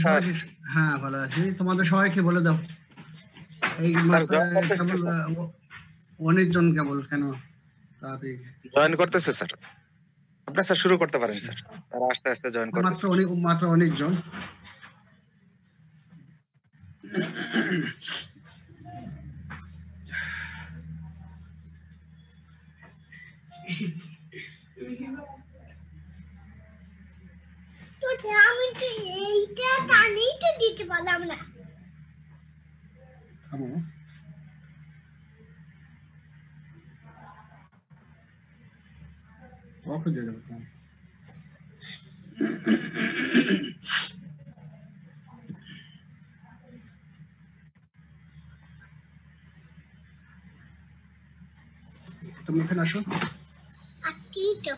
Sir? হ্যাঁ ভালো আছি। তোমাদের সবাইকে বলে দাও। এই স্যার জয়েন করতেছে কেবল স্যার। 19 জন কেবল, কেন তাড়াতাড়ি জয়েন করতেছে স্যার। আপনি স্যার শুরু করতে পারেন স্যার। তারা আস্তে আস্তে জয়েন করবে মাত্র স্যার। মাত্র 19 জন। আমি তো এইটা টানেই তো দিতে পারলাম না। থামো। ওকে দিয়ে দেবো থামো। তুমি এখানে আসো। আছি তো।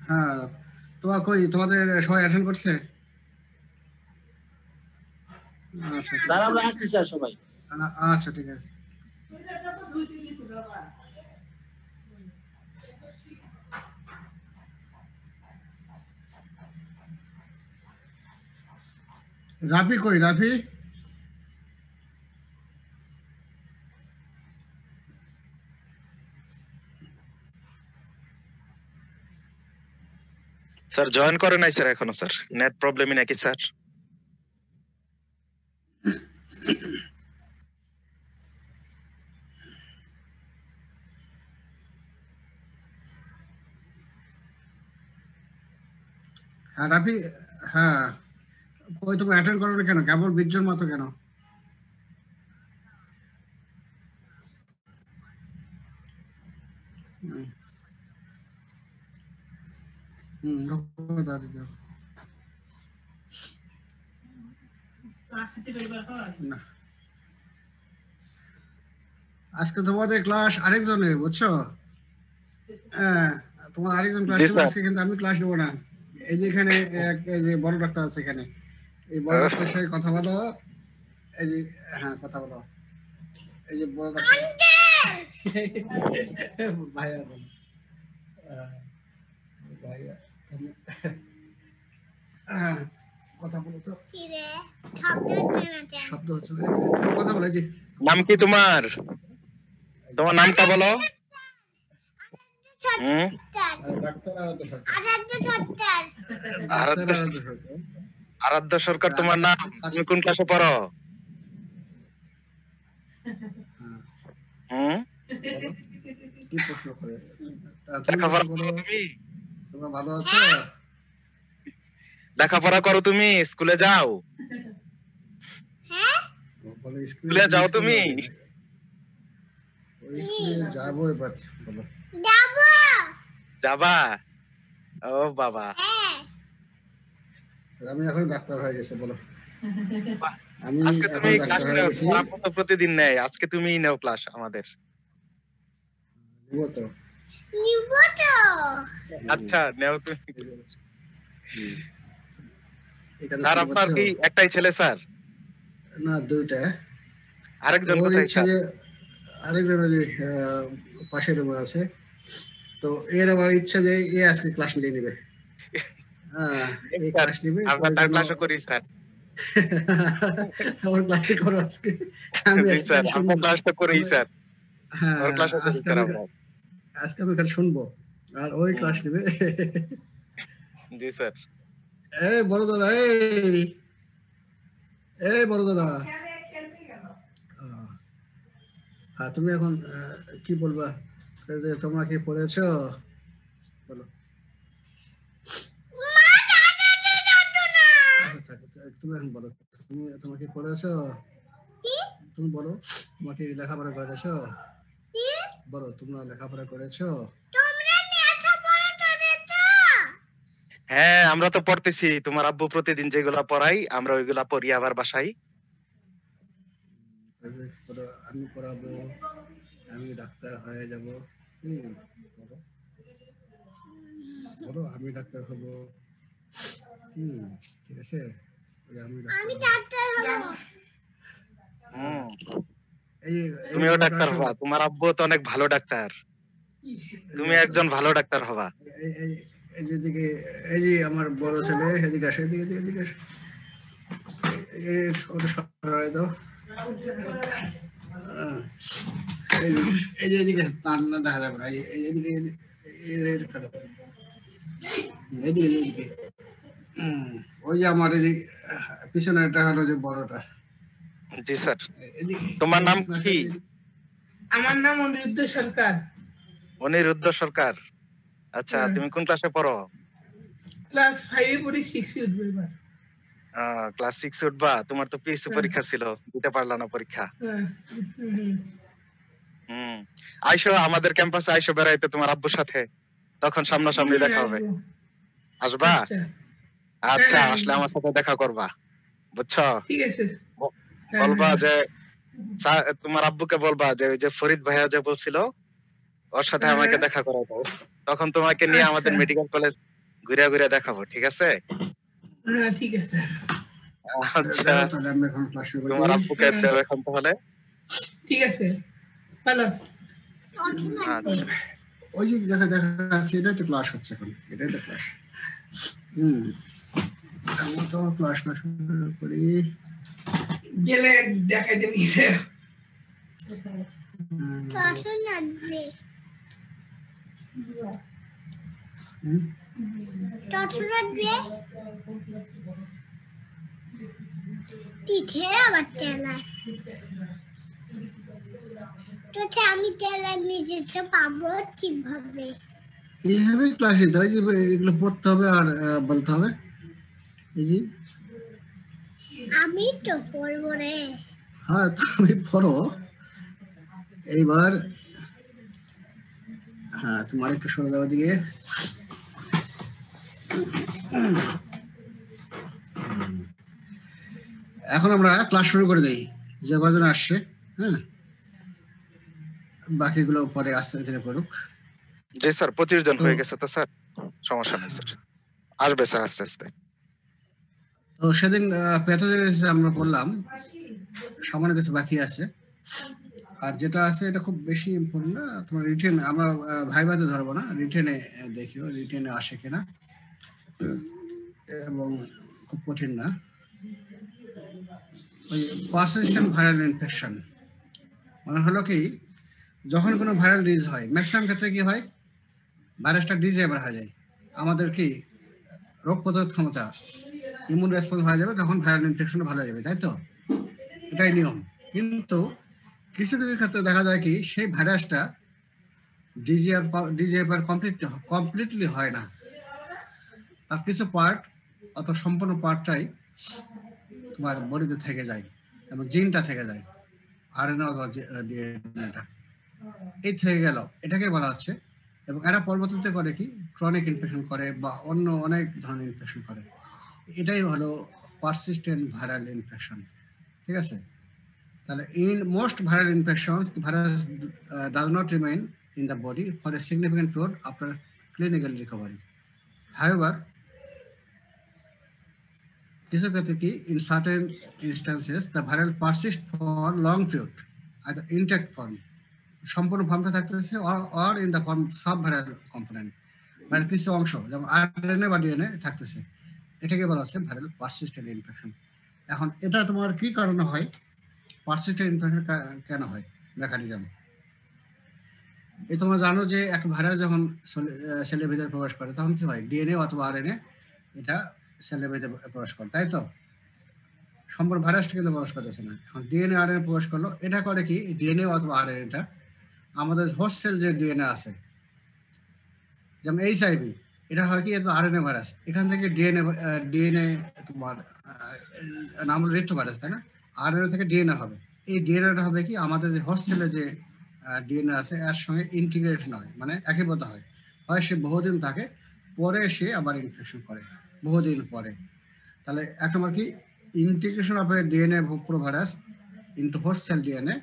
হ্যাঁ, তোমাদের সবাই অ্যাটেন্ড করছে? আচ্ছা ঠিক দাঁড়া, আছে। আমরা আসছি স্যার সবাই। আচ্ছা ঠিক আছে। রাফি কই? রাফি স্যার জয়েন করে নাই স্যার এখনো স্যার। নেট প্রবলেমই নাকি স্যার? হ্যাঁ রাফি, হ্যাঁ কই তুমি অ্যাটেন্ড করো না কেন? কেবল 20 জন মাত্র কেন? দাদি দাও না। আজকে তোমাদের ক্লাস আরেকজনের, বুঝছো? হ্যাঁ, তোমার আরেকজন ক্লাস জি নেবে স্যার। আজকে, কিন্তু আমি ক্লাস নেবো না। এই যে এখানে এই যে বড় ডাক্তার আছে এখানে, এই বড় ডাক্তারের সাথে কথা বলো। এই যে হ্যাঁ কথা বলো। এই যে বড় ডাক্তার ভাইয়া বলো। ভাইয়া কথা বলো তো। কি রে? শব্দ হচ্ছে না কেন? শব্দ হচ্ছে না। তুমি কথা বলো। এই যে নাম কি তোমার? তোমার নামটা বলো। ডাক্তার আরাধ্য সরকার। আরাধ্য সত্তার। ডাক্তার আরাধ্য সরকার। আরাধ্য সরকার তোমার নাম। তুমি কোন ক্লাসে পড়ো? কি প্রশ্ন করে? লেখাপড়া করো তুমি? তোমরা ভালো আছো? লেখাপড়া করো তুমি? স্কুলে যাও? হ্যাঁ? বলো স্কুলে যাও তুমি? স্কুলে যাবো এবার। বলো যাবো। যাবা? ও বাবা। হ্যাঁ। আমি এখন ডাক্তার হয়ে গেছে। বলো আমি আজকে তুমি এখন ক্লাস ডাক্তার হয়ে নাও। গেছি। তোমার আপু তো প্রতিদিন নেয়। আজকে তুমিই নাও ক্লাস আমাদের। নিবো তো। নিবো তো। আচ্ছা নেও তুমি। এখানে স্যার শুরু আপনার করছো? কি একটাই ছেলে স্যার? না, দুইটা। আরেকজন ওর কোথায় ইচ্ছা স্যার? যে আরেকজন ওই যে পাশের রুমে আছে। তো এর আবার ইচ্ছা যে এ আজকে ক্লাস নিয়ে নেবে। হ্যাঁ, এই ক্লাস নিবে। আমরা তার ক্লাসও করি স্যার। আমার ক্লাস করো আজকে। আমি জি আজকে স্যার, আমরা শুনবো। ক্লাস তো করি স্যার। হ্যাঁ, ওর ক্লাসও করি আজকে স্যার আমি আমরা। খালি শুনবো আর ওই ক্লাস নিবে। জি স্যার। এই বড় দাদা, এই বড় দাদা। হ্যাঁ, তুমি এখন কি বলবা? যে তোমরা কি পড়েছো? বলো। তুমি এখন বলো, তোমার কি পড়েছো? তুমি বলো, তোমার কি লেখাপড়া করেছো? বলো, তোমরা লেখাপড়া করেছো? হ্যাঁ, আমরা তো পড়তেছি। তোমার আব্বু প্রতিদিন যেগুলা পড়াই আমরা ওইগুলা পড়ি আবার বাসায়। বলো, আমি পড়াবো, আমি ডাক্তার হয়ে যাব। বলো বলো, আমি ডাক্তার হব। ঠিক আছে, আমি ডাক্তার হব। এই তুমিও ডাক্তার হবা, তোমার আব্বু তো অনেক ভালো ডাক্তার, তুমি একজন ভালো ডাক্তার হবা। এই যেদিকে এই যে আমার বড় ছেলে, এদিকে আসে, এদিকে এদিকে এদিকে আসে। ওটা সরাই দাও। এই যে এদিকে তার না দেখা যাবে না, এদিকে এদিকে এদিকে ওই যে আমার এই যে পিছনেরটা হলো যে বড়টা। জি স্যার। তোমার নাম কি? আমার নাম অনিরুদ্ধ সরকার। অনিরুদ্ধ সরকার। আচ্ছা, তুমি কোন ক্লাসে পড়ো? ক্লাস 5 এ পড়ি, 6 এ উঠবো এবার। ক্লাস 6 এ উঠবা? তোমার তো পিএসসি পরীক্ষা ছিল, দিতে পারলা না পরীক্ষা। আইসো আমাদের ক্যাম্পাসে, আইসো বেড়াইতে তোমার আব্বুর সাথে, তখন সামনাসামনি দেখা হবে। আসবা? আচ্ছা, আসলে আমার সাথে দেখা করবা, বুঝছো? ঠিক আছে। বলবা যে তোমার আব্বুকে বলবা যে ওই যে ফরিদ ভাইয়া যে বলছিল ওর সাথে আমাকে দেখা করাই দাও, তখন তোমাকে নিয়ে আমাদের মেডিকেল কলেজ ঘুরে ঘুরে দেখাবো, ঠিক আছে? হ্যাঁ ঠিক আছে। আচ্ছা, তাহলে আমি এখন ক্লাস শুরু করি। তোমার আব্বুকে দেও এখন তাহলে। ঠিক আছে, ভালো আছে। আচ্ছা, ওই যে দেখা যাচ্ছে এটাই তো ক্লাস হচ্ছে এখন, এটাই তো ক্লাস। আমি তো ক্লাস শুরু করি। গেলে দেখাইতে নিয়ে কঠোর লাগবে কঠোর লাগবে পিঠে আবার তেলায় তো আমি তেলায় নিয়ে যেতে পারবো কিভাবে? এইভাবে ক্লাস নিতে হয়, যে এগুলো পড়তে হবে আর বলতে হবে। এই যে আমি তো পড়বো রে। হ্যাঁ, তুমি পড়ো এইবার। হ্যাঁ, তোমার একটু সরে যাওয়ার দিকে। এখন আমরা ক্লাস শুরু করে দিই, যে কজন আসছে। হ্যাঁ, বাকিগুলো পরে আস্তে ধীরে পড়ুক। জি স্যার, 25 জন হয়ে গেছে তো স্যার, সমস্যা নেই স্যার, আসবে স্যার আস্তে আস্তে। তো সেদিন প্যাথোজেনেসিস আমরা করলাম, সামান্য কিছু বাকি আছে। আর যেটা আছে এটা খুব বেশি ইম্পর্টেন্ট না, তোমার রিটেন আমরা ভাইভাতে ধরবো না, রিটেনে দেখিও রিটেনে আসে কিনা, এবং খুব কঠিন না। ওই পারসিস্টেন্ট ভাইরাল ইনফেকশন মানে হলো কি, যখন কোনো ভাইরাল ডিজিজ হয়, ম্যাক্সিমাম ক্ষেত্রে কি হয়, ভাইরাসটা ডিজেবল হয়ে যায়, আমাদের কি রোগ প্রতিরোধ ক্ষমতা, ইমিউন রেসপন্স হয়ে যাবে, তখন ভাইরাল ইনফেকশন ভালো হয়ে যাবে, তাই তো? এটাই নিয়ম। কিন্তু কিছু কিছু ক্ষেত্রে দেখা যায় কি, সেই ভাইরাসটা ডিজিএফআর কমপ্লিটলি হয় না, তার কিছু পার্ট অথবা সম্পূর্ণ পার্টটাই তোমার বডিতে থেকে যায়, এবং জিনটা থেকে যায়, আরএনএ অথবা ডিএনএটা এই থেকে গেল, এটাকে বলা হচ্ছে। এবং এরা পরবর্তীতে করে কি, ক্রনিক ইনফেকশন করে বা অন্য অনেক ধরনের ইনফেকশন করে। এটাই হলো পারসিস্টেন্ট ভাইরাল ইনফেকশন, ঠিক আছে? তাহলে in most viral infections the virus does not remain in the body for a significant period after clinical recovery. However, কিছু ক্ষেত্রে কি, in certain instances the viral persists for long period either intact form, সম্পূর্ণ ফর্মটা থাকতেছে, or in the form subviral component, মানে কিছু অংশ যেমন আরএনএ বা ডিএনএ থাকতেছে, এটাকে বলা হচ্ছে ভাইরাল পারসিস্টেন্ট ইনফেকশন। এখন এটা তোমার কি কারণে হয়, পারসিস্টেন্ট ইনফেকশন কেন হয়, মেকানিজম এই তোমরা জানো যে এক ভাইরাস যখন সেলের ভিতরে প্রবেশ করে তখন কি হয়, ডিএনএ অথবা আরএনএ এটা সেলের ভিতরে প্রবেশ করে, তাই তো? সম্পূর্ণ ভাইরাসটা কিন্তু প্রবেশ করতেছে না। এখন ডিএনএ আরএনএ প্রবেশ করলো, এটা করে কি, ডিএনএ অথবা আরএনএটা আমাদের হোস্ট সেল যে ডিএনএ আছে, যেমন এইচআইভি, এটা হয় কি, এটা আরএনএ ভাইরাস, এখান থেকে ডিএনএ তোমার নাম হলো রেট্রো ভাইরাস, তাই না? আরএনএ থেকে ডিএনএ হবে, এই ডিএনএটা হবে কি, আমাদের যে হোস্ট সেলে যে ডিএনএ আছে এর সঙ্গে ইন্টিগ্রেশন হয়, মানে একীভূত হয়, সে বহুদিন থাকে, পরে সে আবার ইনফেকশন করে বহুদিন পরে। তাহলে এক নম্বর কি, integration of a DNA provirus into host cell DNA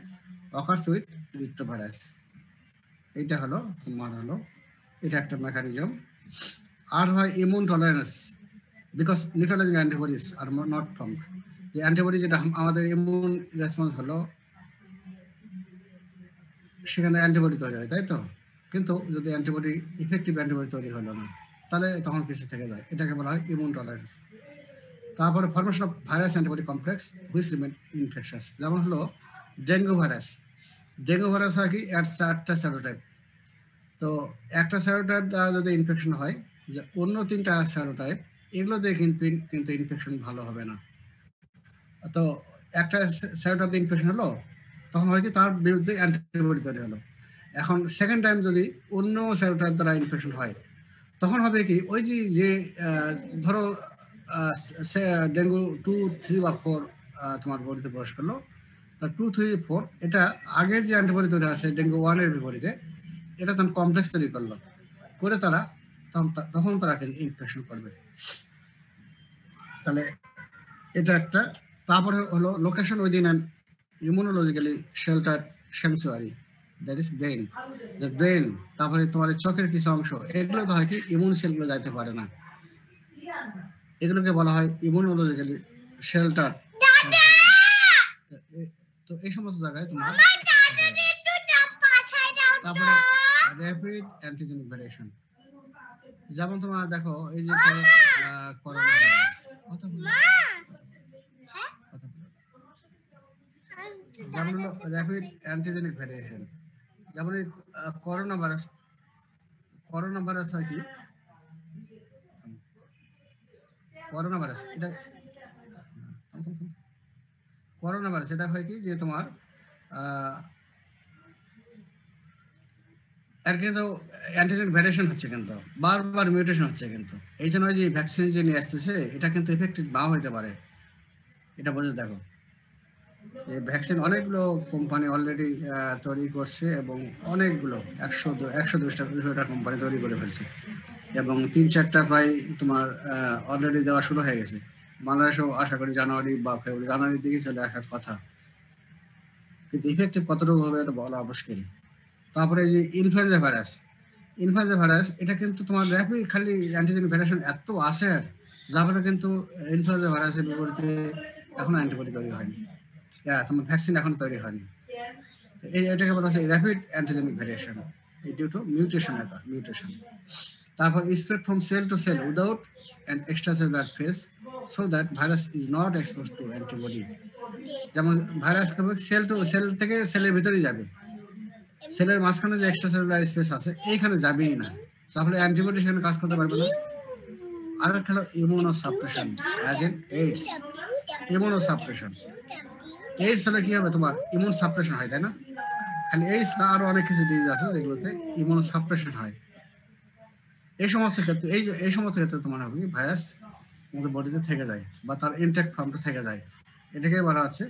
occurs with retrovirus, এইটা হলো তোমার হলো, এটা একটা মেকানিজম। আর হয় immune tolerance, because neutralizing antibodies are not formed, যে অ্যান্টিবডি যেটা আমাদের ইমিউন রেসপন্স হলো সেখানে অ্যান্টিবডি তৈরি হয়, তাই তো? কিন্তু যদি অ্যান্টিবডি ইফেক্টিভ অ্যান্টিবডি তৈরি হলো না, তাহলে তখন কিছু থেকে যায়, এটাকে বলা হয় ইমিউন টলারেন্স। তারপরে formation of virus antibody complex which remain infectious, যেমন হলো ডেঙ্গু ভাইরাস। ডেঙ্গু ভাইরাস হয় কি এর 4টা সেরোটাইপ। তো একটা সেরোটাইপ দ্বারা যদি ইনফেকশন হয়, যে অন্য 3টা সেরোটাইপ এগুলো দিয়ে কিন্তু ইনফেকশন ভালো হবে না। তো একটা সেরোটাইপ ইনফেকশন হলো, তখন হয় কি তার বিরুদ্ধে অ্যান্টিবডি তৈরি হলো। এখন সেকেন্ড টাইম যদি অন্য সেরোটাইপ দ্বারা ইনফেকশন হয়, তখন হবে কি ওই যে ধরো ডেঙ্গু 2, 3 বা 4 তোমার বডিতে প্রবেশ করলো, তা 2, 3, 4 এটা আগের যে অ্যান্টিবডি তৈরি আছে ডেঙ্গু 1 এর বিপরীতে, এটা তখন কমপ্লেক্স তৈরি করলো, করে তারা তখন তারা ইনফেকশন করবে। তাহলে এটা একটা। তারপরে হলো location within an immunologically sheltered sanctuary, that is brain. যে ব্রেন, তারপরে তোমার চোখের কিছু অংশ, এগুলো তো হয় কি ইমিউন সেলগুলো যাইতে পারে না, এগুলোকে বলা হয় ইমিউনোলজিক্যালি শেল্টার। তো এই সমস্ত জায়গায় তোমার তারপরে র্যাপিড অ্যান্টিজেনিক ভ্যারিয়েশন, যেমন তোমার দেখো এই যে করোনা ভাইরাস, যেমন হলো র্যাপিড অ্যান্টিজেনিক ভ্যারিয়েশন, যেমন এই করোনা ভাইরাস হয় কি করোনা ভাইরাস এটা হয় কি যে তোমার এর কিন্তু অ্যান্টিজেন ভ্যারিয়েশন হচ্ছে, কিন্তু বারবার মিউটেশন হচ্ছে, কিন্তু এই জন্য যে ভ্যাকসিন যে নিয়ে আসতেছে এটা কিন্তু এফেক্টিভ নাও হইতে পারে, এটা বুঝে দেখো। এই ভ্যাকসিন অনেকগুলো কোম্পানি অলরেডি তৈরি করছে, এবং অনেকগুলো 100-200টা কোম্পানি তৈরি করে ফেলছে, এবং 3-4টা প্রায় তোমার অলরেডি দেওয়া শুরু হয়ে গেছে। বাংলাদেশেও আশা করি জানুয়ারির দিকে চলে আসার কথা, কিন্তু ইফেক্টিভ কতটুকু হবে এটা বলা মুশকিল। তারপরে যে ইনফ্লুয়েঞ্জা ভাইরাস এটা কিন্তু তোমার র্যাপিড খালি অ্যান্টিজেন ভ্যারিয়েশন এত আছে, যার ফলে কিন্তু ইনফ্লুয়েঞ্জা ভাইরাসের বিপরীতে এখনো অ্যান্টিবডি তৈরি হয়নি, তোমার ভ্যাকসিন এখন তৈরি হয়নি। এটাকে বলা হচ্ছে rapid antigenic variation, due to mutation. তারপর spread from cell to cell without an extracellular phase, so that virus is not expose to antibody. যেমন ভাইরাস সেল টু সেল থেকে সেলের ভিতরেই যাবে, সেলের মাঝখানে যে এক্সট্রা সেলুলার স্পেস আছে এইখানে যাবেই না, তাহলে অ্যান্টিবডি সেখানে কাজ করতে পারবে না। আর একটা হলো ইমিউনোসাপ্রেশন, অ্যাজ ইন এইডস। এইডস হলে কি হবে, তোমার ইমিউন সাপ্রেশন হয়, তাই না? খালি এইডস না, আরো অনেক কিছু ডিজিজ আছে যেগুলোতে ইমিউন সাপ্রেশন হয়। এই সমস্ত ক্ষেত্রে তোমার হবে ভাইরাস আমাদের বডিতে থেকে যায়, বা তার ইনট্যাক্ট ফর্মটা থেকে যায়। এটাকে বলা আছে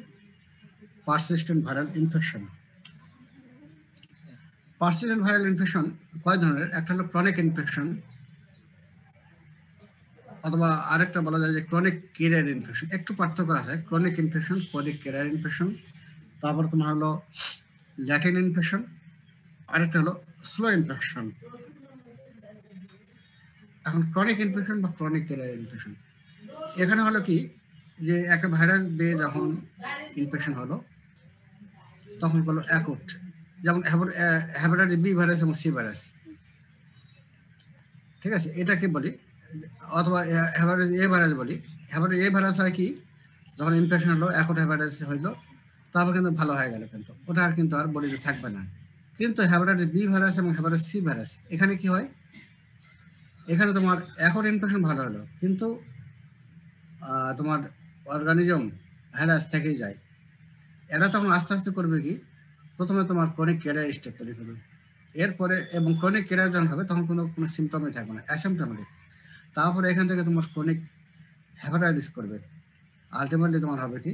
persistent viral infection. Persistent viral infection কয় ধরনের? একটা হলো ক্রনিক ইনফেকশন, অথবা আরেকটা বলা যায় যে ক্রনিক ক্যারিয়ার ইনফেকশন। একটু পার্থক্য আছে, chronic infection, chronic career infection. তারপর তোমার হলো ল্যাটিন ইনফেকশন, আরেকটা হলো স্লো ইনফেকশন। এখন ক্রনিক ইনফেকশন বা ক্রনিক ক্যারিয়ার ইনফেকশন, এখানে হলো কি যে একটা ভাইরাস দিয়ে যখন ইনফেকশন হলো তখন হলো অ্যাকুট, যেমন হেপাটাইটিস বি ভাইরাস এবং সি ভাইরাস, ঠিক আছে, এটাকে বলি। অথবা হেপাটাইটিস এ ভাইরাস বলি। হেপাটাইটিস এ ভাইরাস হয় কি, যখন ইনফেকশন হলো অ্যাকুট হেপাটাইটিস হইলো, তারপর কিন্তু ভালো হয়ে গেল, কিন্তু ওটা আর কিন্তু আর বডিতে থাকবে না। কিন্তু হেপাটাইটিস বি ভাইরাস এবং হেপাটাইটিস সি ভাইরাস, এখানে কি হয়, এখানে তোমার অ্যাকুট ইনফেকশন ভালো হলো, কিন্তু তোমার অর্গানিজম ভাইরাস থেকেই যায়। এরা তখন আস্তে আস্তে করবে কি, প্রথমে তোমার ক্রনিক ক্যারিয়ার স্টেপ তৈরি করবে, এরপরে এবং ক্রনিক ক্যারিয়ার যখন হবে তখন কোনো সিমটমই থাকবে না, অ্যাসিম্পটমেটিক। তারপরে এখান থেকে তোমার ক্রনিক হেপাটাইটিস করবে, আলটিমেটলি তোমার হবে কি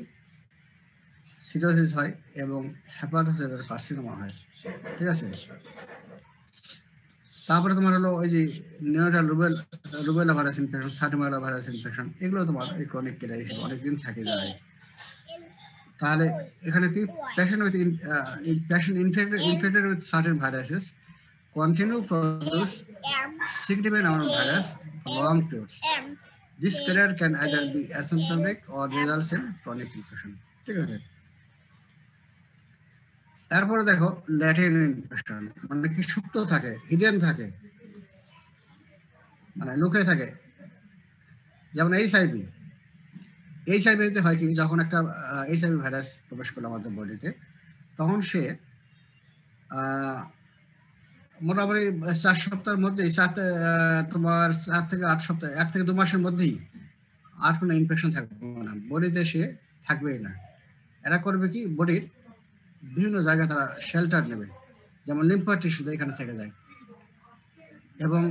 সিরোসিস হয় এবং হেপাটোসেলুলার কার্সিনোমা হয়, ঠিক আছে। তারপরে তোমার হলো ওই যে neonatal rubella virus infection, cytomegalo virus infection, এগুলো তোমার এই ক্রনিক ক্যারিয়ার হিসেবে অনেকদিন থেকে যায়। তাহলে এখানে কি patient infected with certain viruses continue to produce significant amount of virus for long periods. This carrier can either be asymptomatic or results in chronic infection, ঠিক আছে। এরপরে দেখো ল্যাটেন্ট ইনফেকশন, মানে কি সুপ্ত থাকে, হিডেন থাকে, মানে লুকিয়ে থাকে। যেমন এইচআইভিতে হয় কি, যখন একটা এইচআইভি ভাইরাস প্রবেশ করলো আমাদের বডিতে, তখন সে মোটামুটি 4 সপ্তাহের মধ্যেই, তোমার 4 থেকে 8 সপ্তাহ, 1 থেকে 2 মাসের মধ্যেই আর কোনো ইনফেকশন থাকবে না, বডিতে সে থাকবেই না। এরা করবে কি, বডির বিভিন্ন জায়গায় তারা শেল্টার নেবে, যেমন লিম্ফার টিস্যুতে এখানে থেকে যায়, এবং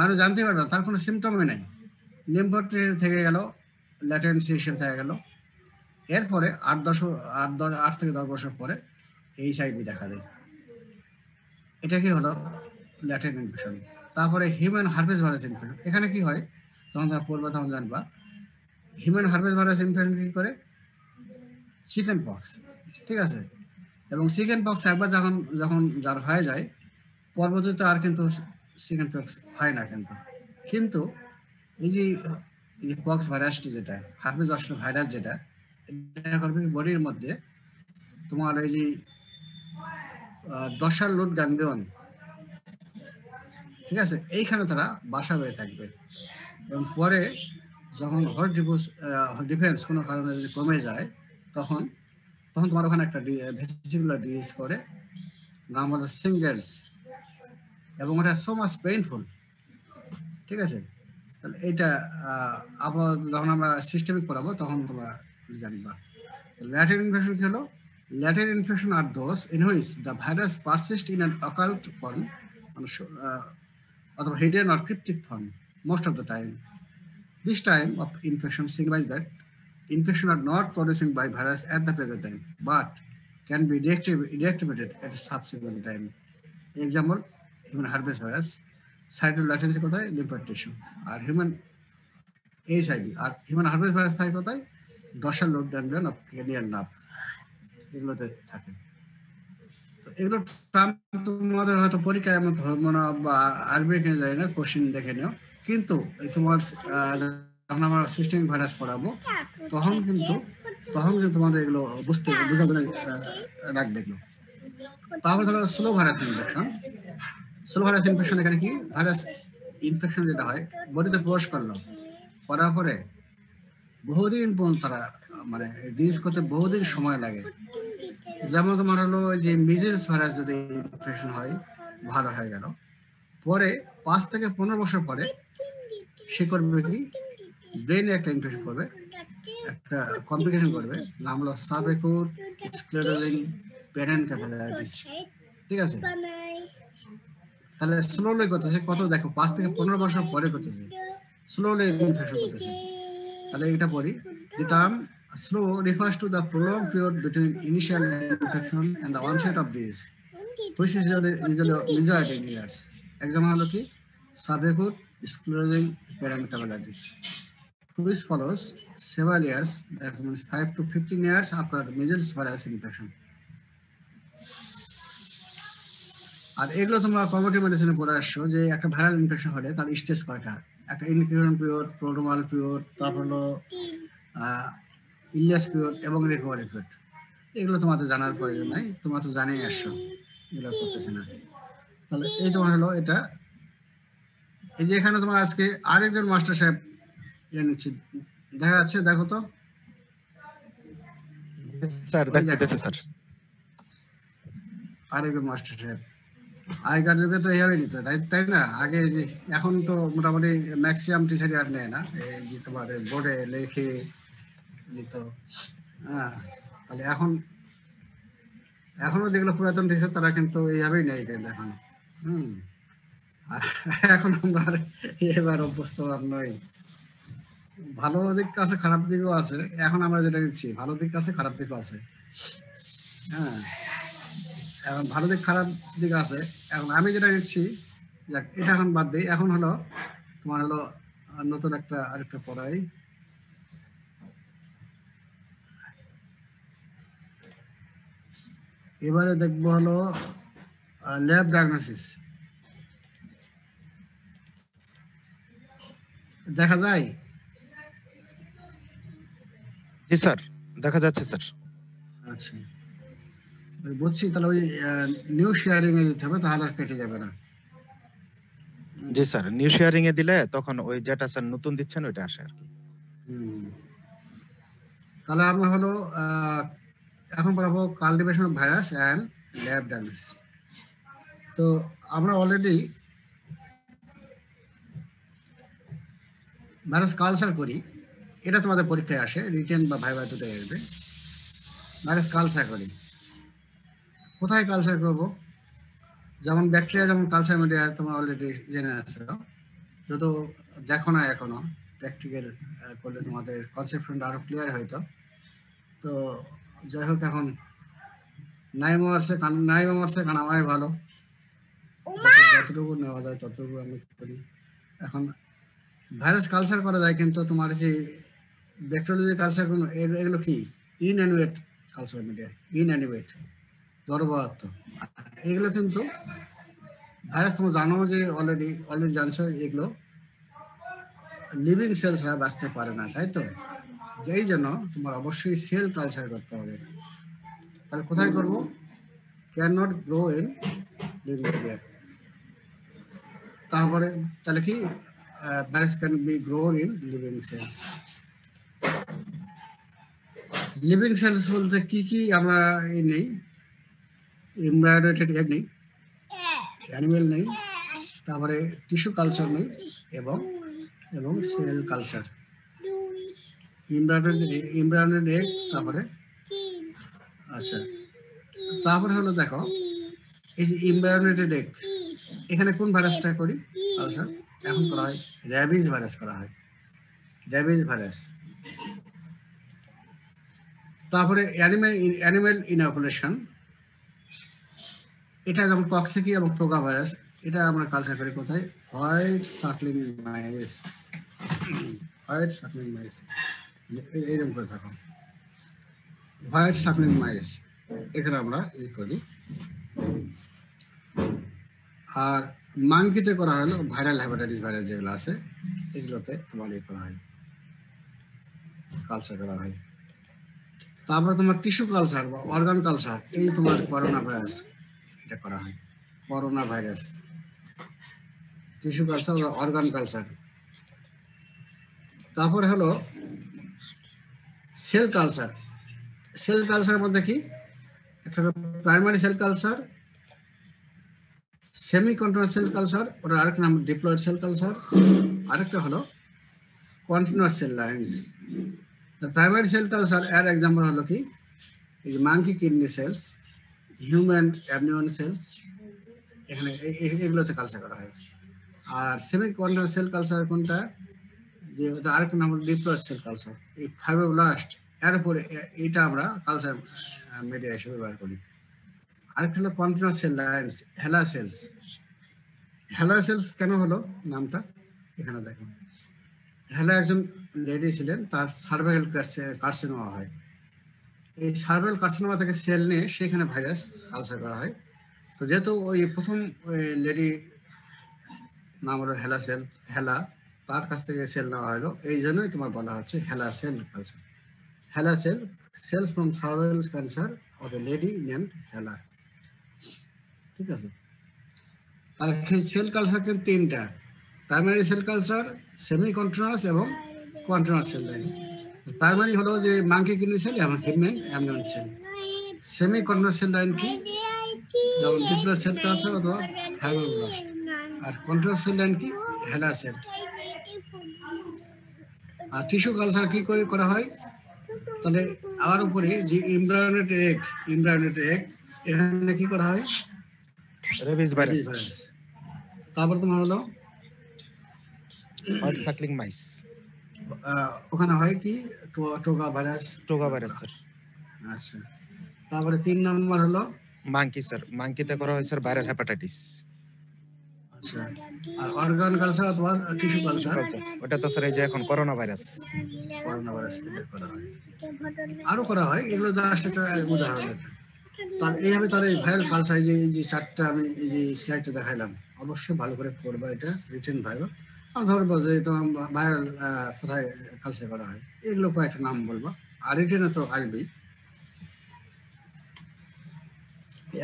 মানুষ জানতে পারবে না, তার কোনো সিমটমই নাই, লিম্ফার টিস্যু থেকে গেল, ল্যাটেন্সি হিসেবে থেকে গেল। এরপরে 8 থেকে 10 বছর পরে এইচআইভি দেখা দেয়। এটা কি হলো ল্যাটেন্ট ইনফেকশন। তারপরে হিউম্যান হার্পেস ভাইরাস ইনফেকশন। এখানে কি হয়, যখন তোমরা পড়বে তখন জানবা। হিউম্যান হার্পেস ভাইরাস ইনফেকশন কি করে, চিকেন পক্স, ঠিক আছে। এবং চিকেন পক্স একবার যখন যখন যার হয়ে যায়, পরবর্তীতে আর কিন্তু চিকেন পক্স হয় না। কিন্তু এই যে পক্স ভাইরাসটি, যেটা হার্পেস জস্টার ভাইরাস, যেটা এটা করবে বডির মধ্যে তোমার এই যে ডর্সাল রুট গ্যাংলিয়ন, ঠিক আছে, এইখানে তারা বাসা হয়ে থাকবে। এবং পরে যখন হর্ট ডিফেন্স কোনো কারণে যদি কমে যায়, তখন তোমার ওখানে একটা ভেসিকুলার ডিজিজ করে, নাম হলো সিঙ্গেলস, এবং ওটা সো মাচ পেইনফুল, ঠিক আছে। তাহলে এইটা আবার যখন আমরা সিস্টেমিক পড়াবো তখন তোমরা জানবা। ল্যাটেন্ট ইনফেকশন কি হলো? ল্যাটেন্ট ইনফেকশন আর those in which the virus persist in an occult form, অথবা hidden or cryptic form most of the time. This time of infection signifies that infection are not producing by virus at the present time, but can be deactivated at a subsequent time. Example, human herpes virus, cytolatency কোথায়, লিম্ফার tissue. আর human HIV আর human herpes virus থাকে কোথায়, dorsal root ganglion of cranial nerve, এগুলোতে থাকে। এগুলো term তোমাদের হয়তো পরীক্ষায় এমন ধর্ম না বা আসবে কিনা জানি না, কোশ্চিন দেখে নিও। কিন্তু তোমার যখন আমরা সিস্টেমিক ভাইরাস পড়াবো তখন কিন্তু তোমাদের এগুলো বোঝার জন্য রাখবে এগুলো। তারপরে ধরো স্লো ভাইরাস ইনফেকশন। এখানে কি, ভাইরাস ইনফেকশন যেটা হয়, বডিতে প্রবেশ করার পরে বহুদিন পর্যন্ত তারা মানে ডিজিজ করতে বহুদিন সময় লাগে। যেমন তোমার হলো যে মিজেলস ভাইরাস যদি ইনফেকশন হয়, ভালো হয়ে গেল, পরে 5 থেকে 15 বছর পরে সে করবে কি, ব্রেনে একটা ইনফেকশন করবে, একটা কমপ্লিকেশন করবে, নাম হলো সাবএকুট স্ক্লেরোজিং প্যারেনকেফালাইটিস, ঠিক আছে। তাহলে স্লোলি করতেছে, কত দেখো 5 থেকে 15 বছর পরে করতেছে, স্লোলি ইনফেকশন করতেছে। তাহলে এটা পড়ি, the term slow refers to the prolonged period between initial infection and the onset of disease, which is usually measured in years. Example হলো কি, subacute sclerosing parenchymatidis, which follows several years, that means 5 to 15 years after measles virus infection. আর এগুলো তোমরা community মেডিসিনে পড়ে আসছো যে একটা viral infection হলে তার স্টেজ কয়টা, একটা ইনকিউবেশন পিরিয়ড, প্রোড্রোমাল পিরিয়ড, তারপর হলো ইলিয়াস পিরিয়ড এবং রিকভারি পিরিয়ড। এগুলো তোমাদের জানার প্রয়োজন নাই, তোমরা তো জানিয়ে আসছো, এগুলো করতেছে না। তাহলে এই তোমার হলো এটা। এই যে এখানে তোমার আজকে আরেকজন মাস্টার সাহেব নিচ্ছি, দেখা যাচ্ছে, দেখো তো স্যার, দেখতেছে স্যার। আরেকজন মাস্টার সাহেব আগেকার যুগে তো এইভাবে নিত, তাই না? আগে যে, এখন তো মোটামুটি ম্যাক্সিমাম টিচারই আর নেয় না, এই যে তোমার বোর্ডে লেখে নিত। হ্যাঁ, তাহলে এখনো যেগুলো পুরাতন টিচার তারা কিন্তু এইভাবেই নেয় কিন্তু এখন। এখন আমরা এবার অভ্যস্ত আর নই। ভালো দিক আছে, খারাপ দিকও আছে। এখন আমরা যেটা নিচ্ছি, ভালো দিক আছে, খারাপ দিকও আছে। হ্যাঁ, এখন ভালো দিক খারাপ দিক আছে। এখন আমি যেটা নিচ্ছি, এটা এখন বাদ দিই। এখন হলো তোমার হলো নতুন আরেকটা পড়াই। এবারে দেখবো হলো ল্যাব ডায়াগনোসিস। দেখা যায়? জি স্যার, দেখা যাচ্ছে স্যার। আচ্ছা, বুঝছি, তাহলে ওই নিউ শেয়ারিং এ দিতে হবে, তাহলে আর কেটে যাবে না। জি স্যার, নিউ শেয়ারিং এ দিলে তখন ওই যেটা স্যার নতুন দিচ্ছেন ওইটা আসে আর কি। হুম। তাহলে আমরা হলো এখন পড়াবো cultivation of virus and lab diagnosis. তো আমরা অলরেডি ভাইরাস কালচার করি, এটা তোমাদের পরীক্ষায় আসে, রিটেন বা ভাইভা দুটোই আসবে। ভাইরাস কালচার করি, কোথায় কালচার করব? যেমন ব্যাকটেরিয়া, যেমন কালচার মিডিয়া তোমরা অলরেডি জেনে আছো, যত দেখো না এখনো, প্র্যাকটিক্যাল করলে তোমাদের কনসেপ্টটা আরো ক্লিয়ার হইতো। তো যাই হোক, এখন নাইমোমার্সে কানামাই ভালো, যতটুকু নেওয়া যায় ততটুকু আমি করি। এখন ভাইরাস কালচার করা যায়, কিন্তু তোমার যে ব্যাকটেরিয়ালজি কালচার এগুলো কি ইনঅ্যানুয়েট কালচার মিডিয়া, ইনঅ্যানুয়েট জড়পদার্থ, এগুলো কিন্তু ভাইরাস তোমরা জানো যে অলরেডি জানছো, এগুলো লিভিং সেলসরা বাঁচতে পারে না, তাই তো? যেই জন্য তোমার অবশ্যই সেল কালচার করতে হবে। তাহলে কোথায় করবো? Can not grow in living media. তারপরে তাহলে কি virus can be grown in living sales. Living sales বলতে কি কি আমরা নেই? এমব্রায়োডেটেড এগ নেই, অ্যানিমেল নেই, তারপরে টিস্যু কালচার নেই, এবং সেল কালচার, এমব্রায়োডেটেড এগ, তারপরে আচ্ছা, তারপরে হলো দেখো এই যে এমব্রায়োডেটেড এগ, এখানে কোন ভাইরাসটা করি কালচার? এখন করা হয় র্যাবিজ ভাইরাস করা হয়, র্যাবিজ ভাইরাস। তারপরে অ্যানিমেল ইনঅকুলেশন, এটা যেমন কক্সিকি এবং টোগা ভাইরাস, এটা আমরা কালচার করি কোথায়? হোয়াইট সাকলিং মাইস, হোয়াইট সাকলিং মাইস, এইরকম করে থাকো, হোয়াইট সাকলিং মাইস, এখানে আমরা করি। আর মাংকিতে করা হলো ভাইরাল হেপাটাইটিস ভাইরাস যেগুলো আছে, এগুলোতে তোমার করা হয়, কালচার করা হয়। তারপরে তোমার টিস্যু কালচার বা অর্গান কালচার, এই তোমার করোনা ভাইরাস, এটা করা হয়, করোনা ভাইরাস, টিস্যু কালচার বা অর্গান কালচার। তারপরে হলো সেল কালচার। সেল কালচারের মধ্যে কি? একটা হলো primary cell culture, semi continuous cell culture, ওটা আরেকটা নাম ডিপ্লয়েড সেল কালচার, আরেকটা হলো continuous cell lines. Primary cell culture এর এক্সাম্পল হলো কি? এই যে monkey kidney cells, human amnion cells, এখানে এগুলোতে কালচার করা হয়। আর সেমি কন্টিনিউয়াস সেল কালচার কোনটা? যে আরেকটা নাম হলো ডিপ্লয়েড সেল কালচার, এই ফাইব্রোব্লাস্ট এর উপরে, এটা আমরা কালচার মিডিয়া হিসেবে ব্যবহার করি। আরেকটা হলো কন্টিনিউয়াস সেল লাইন্স, হেলা সেলস। হেলা সেলস কেন হলো নামটা? এখানে দেখো, হেলা একজন লেডি ছিলেন, তার সার্ভাইকাল কার্সিনোমা হয়, এই সার্ভাইকাল কার্সিনোমা থেকে সেল নিয়ে সেখানে ভাইরাস কালচার করা হয়। তো যেহেতু ওই প্রথম ওই লেডি নাম হলো হেলা, তার কাছ থেকে সেল নেওয়া হলো, এই জন্যই তোমার বলা হচ্ছে HeLa cell culture. HeLa cells from cervical cancer of a lady named HeLa. ঠিক আছে? তাহলে সেল কালচার কিন্তু তিনটা: primary cell culture, semi continuous এবং কন্টিনিউয়াস সেল লাইন। প্রাইমারি হলো যে মাঙ্কি কিডনি সেল এবং human amnion cell. Semi continuous cell line কি? যেমন ডিপ্লয়েড সেল কালচার অথবা ফাইব্রোব্লাস্ট। আর কন্টিনিউয়াস সেল লাইন কি? HeLa sell. আর টিস্যু কালচার কি করে করা হয়? তাহলে আর উপরে যে এমব্রায়োনেটেড এগ, এখানে কি করা হয়? রেবিস ভাইরাস, তারপর তোমার হলো হোয়াইট সাকলিং মাইস, ওখানে হয় কি? Toga virus, sir. আচ্ছা। তারপরে 3 নম্বর হলো মাঙ্কি স্যার, মাঙ্কিতে করা হয় স্যার ভাইরাল হেপাটাইটিস। আচ্ছা। আর অর্গান কালচার অথবা টিস্যু কালচার, ওটা তো স্যার এই যে এখন করোনা ভাইরাস করা হয়, আরো করা হয়, এগুলো জাস্ট একটা উদাহরণ। তার এইভাবে তার এই ভাইরাল কালচার, এই যে চারটা আমি এই যে স্লাইডটা দেখাইলাম, অবশ্যই ভালো করে করবা, এটা রিটেন ভাইরাল। আর ধরবো যে তোমার ভাইরাল কোথায় কালচার করা হয়, এগুলো কয়েকটা নাম বলবো, আর রিটেনে তো আসবেই।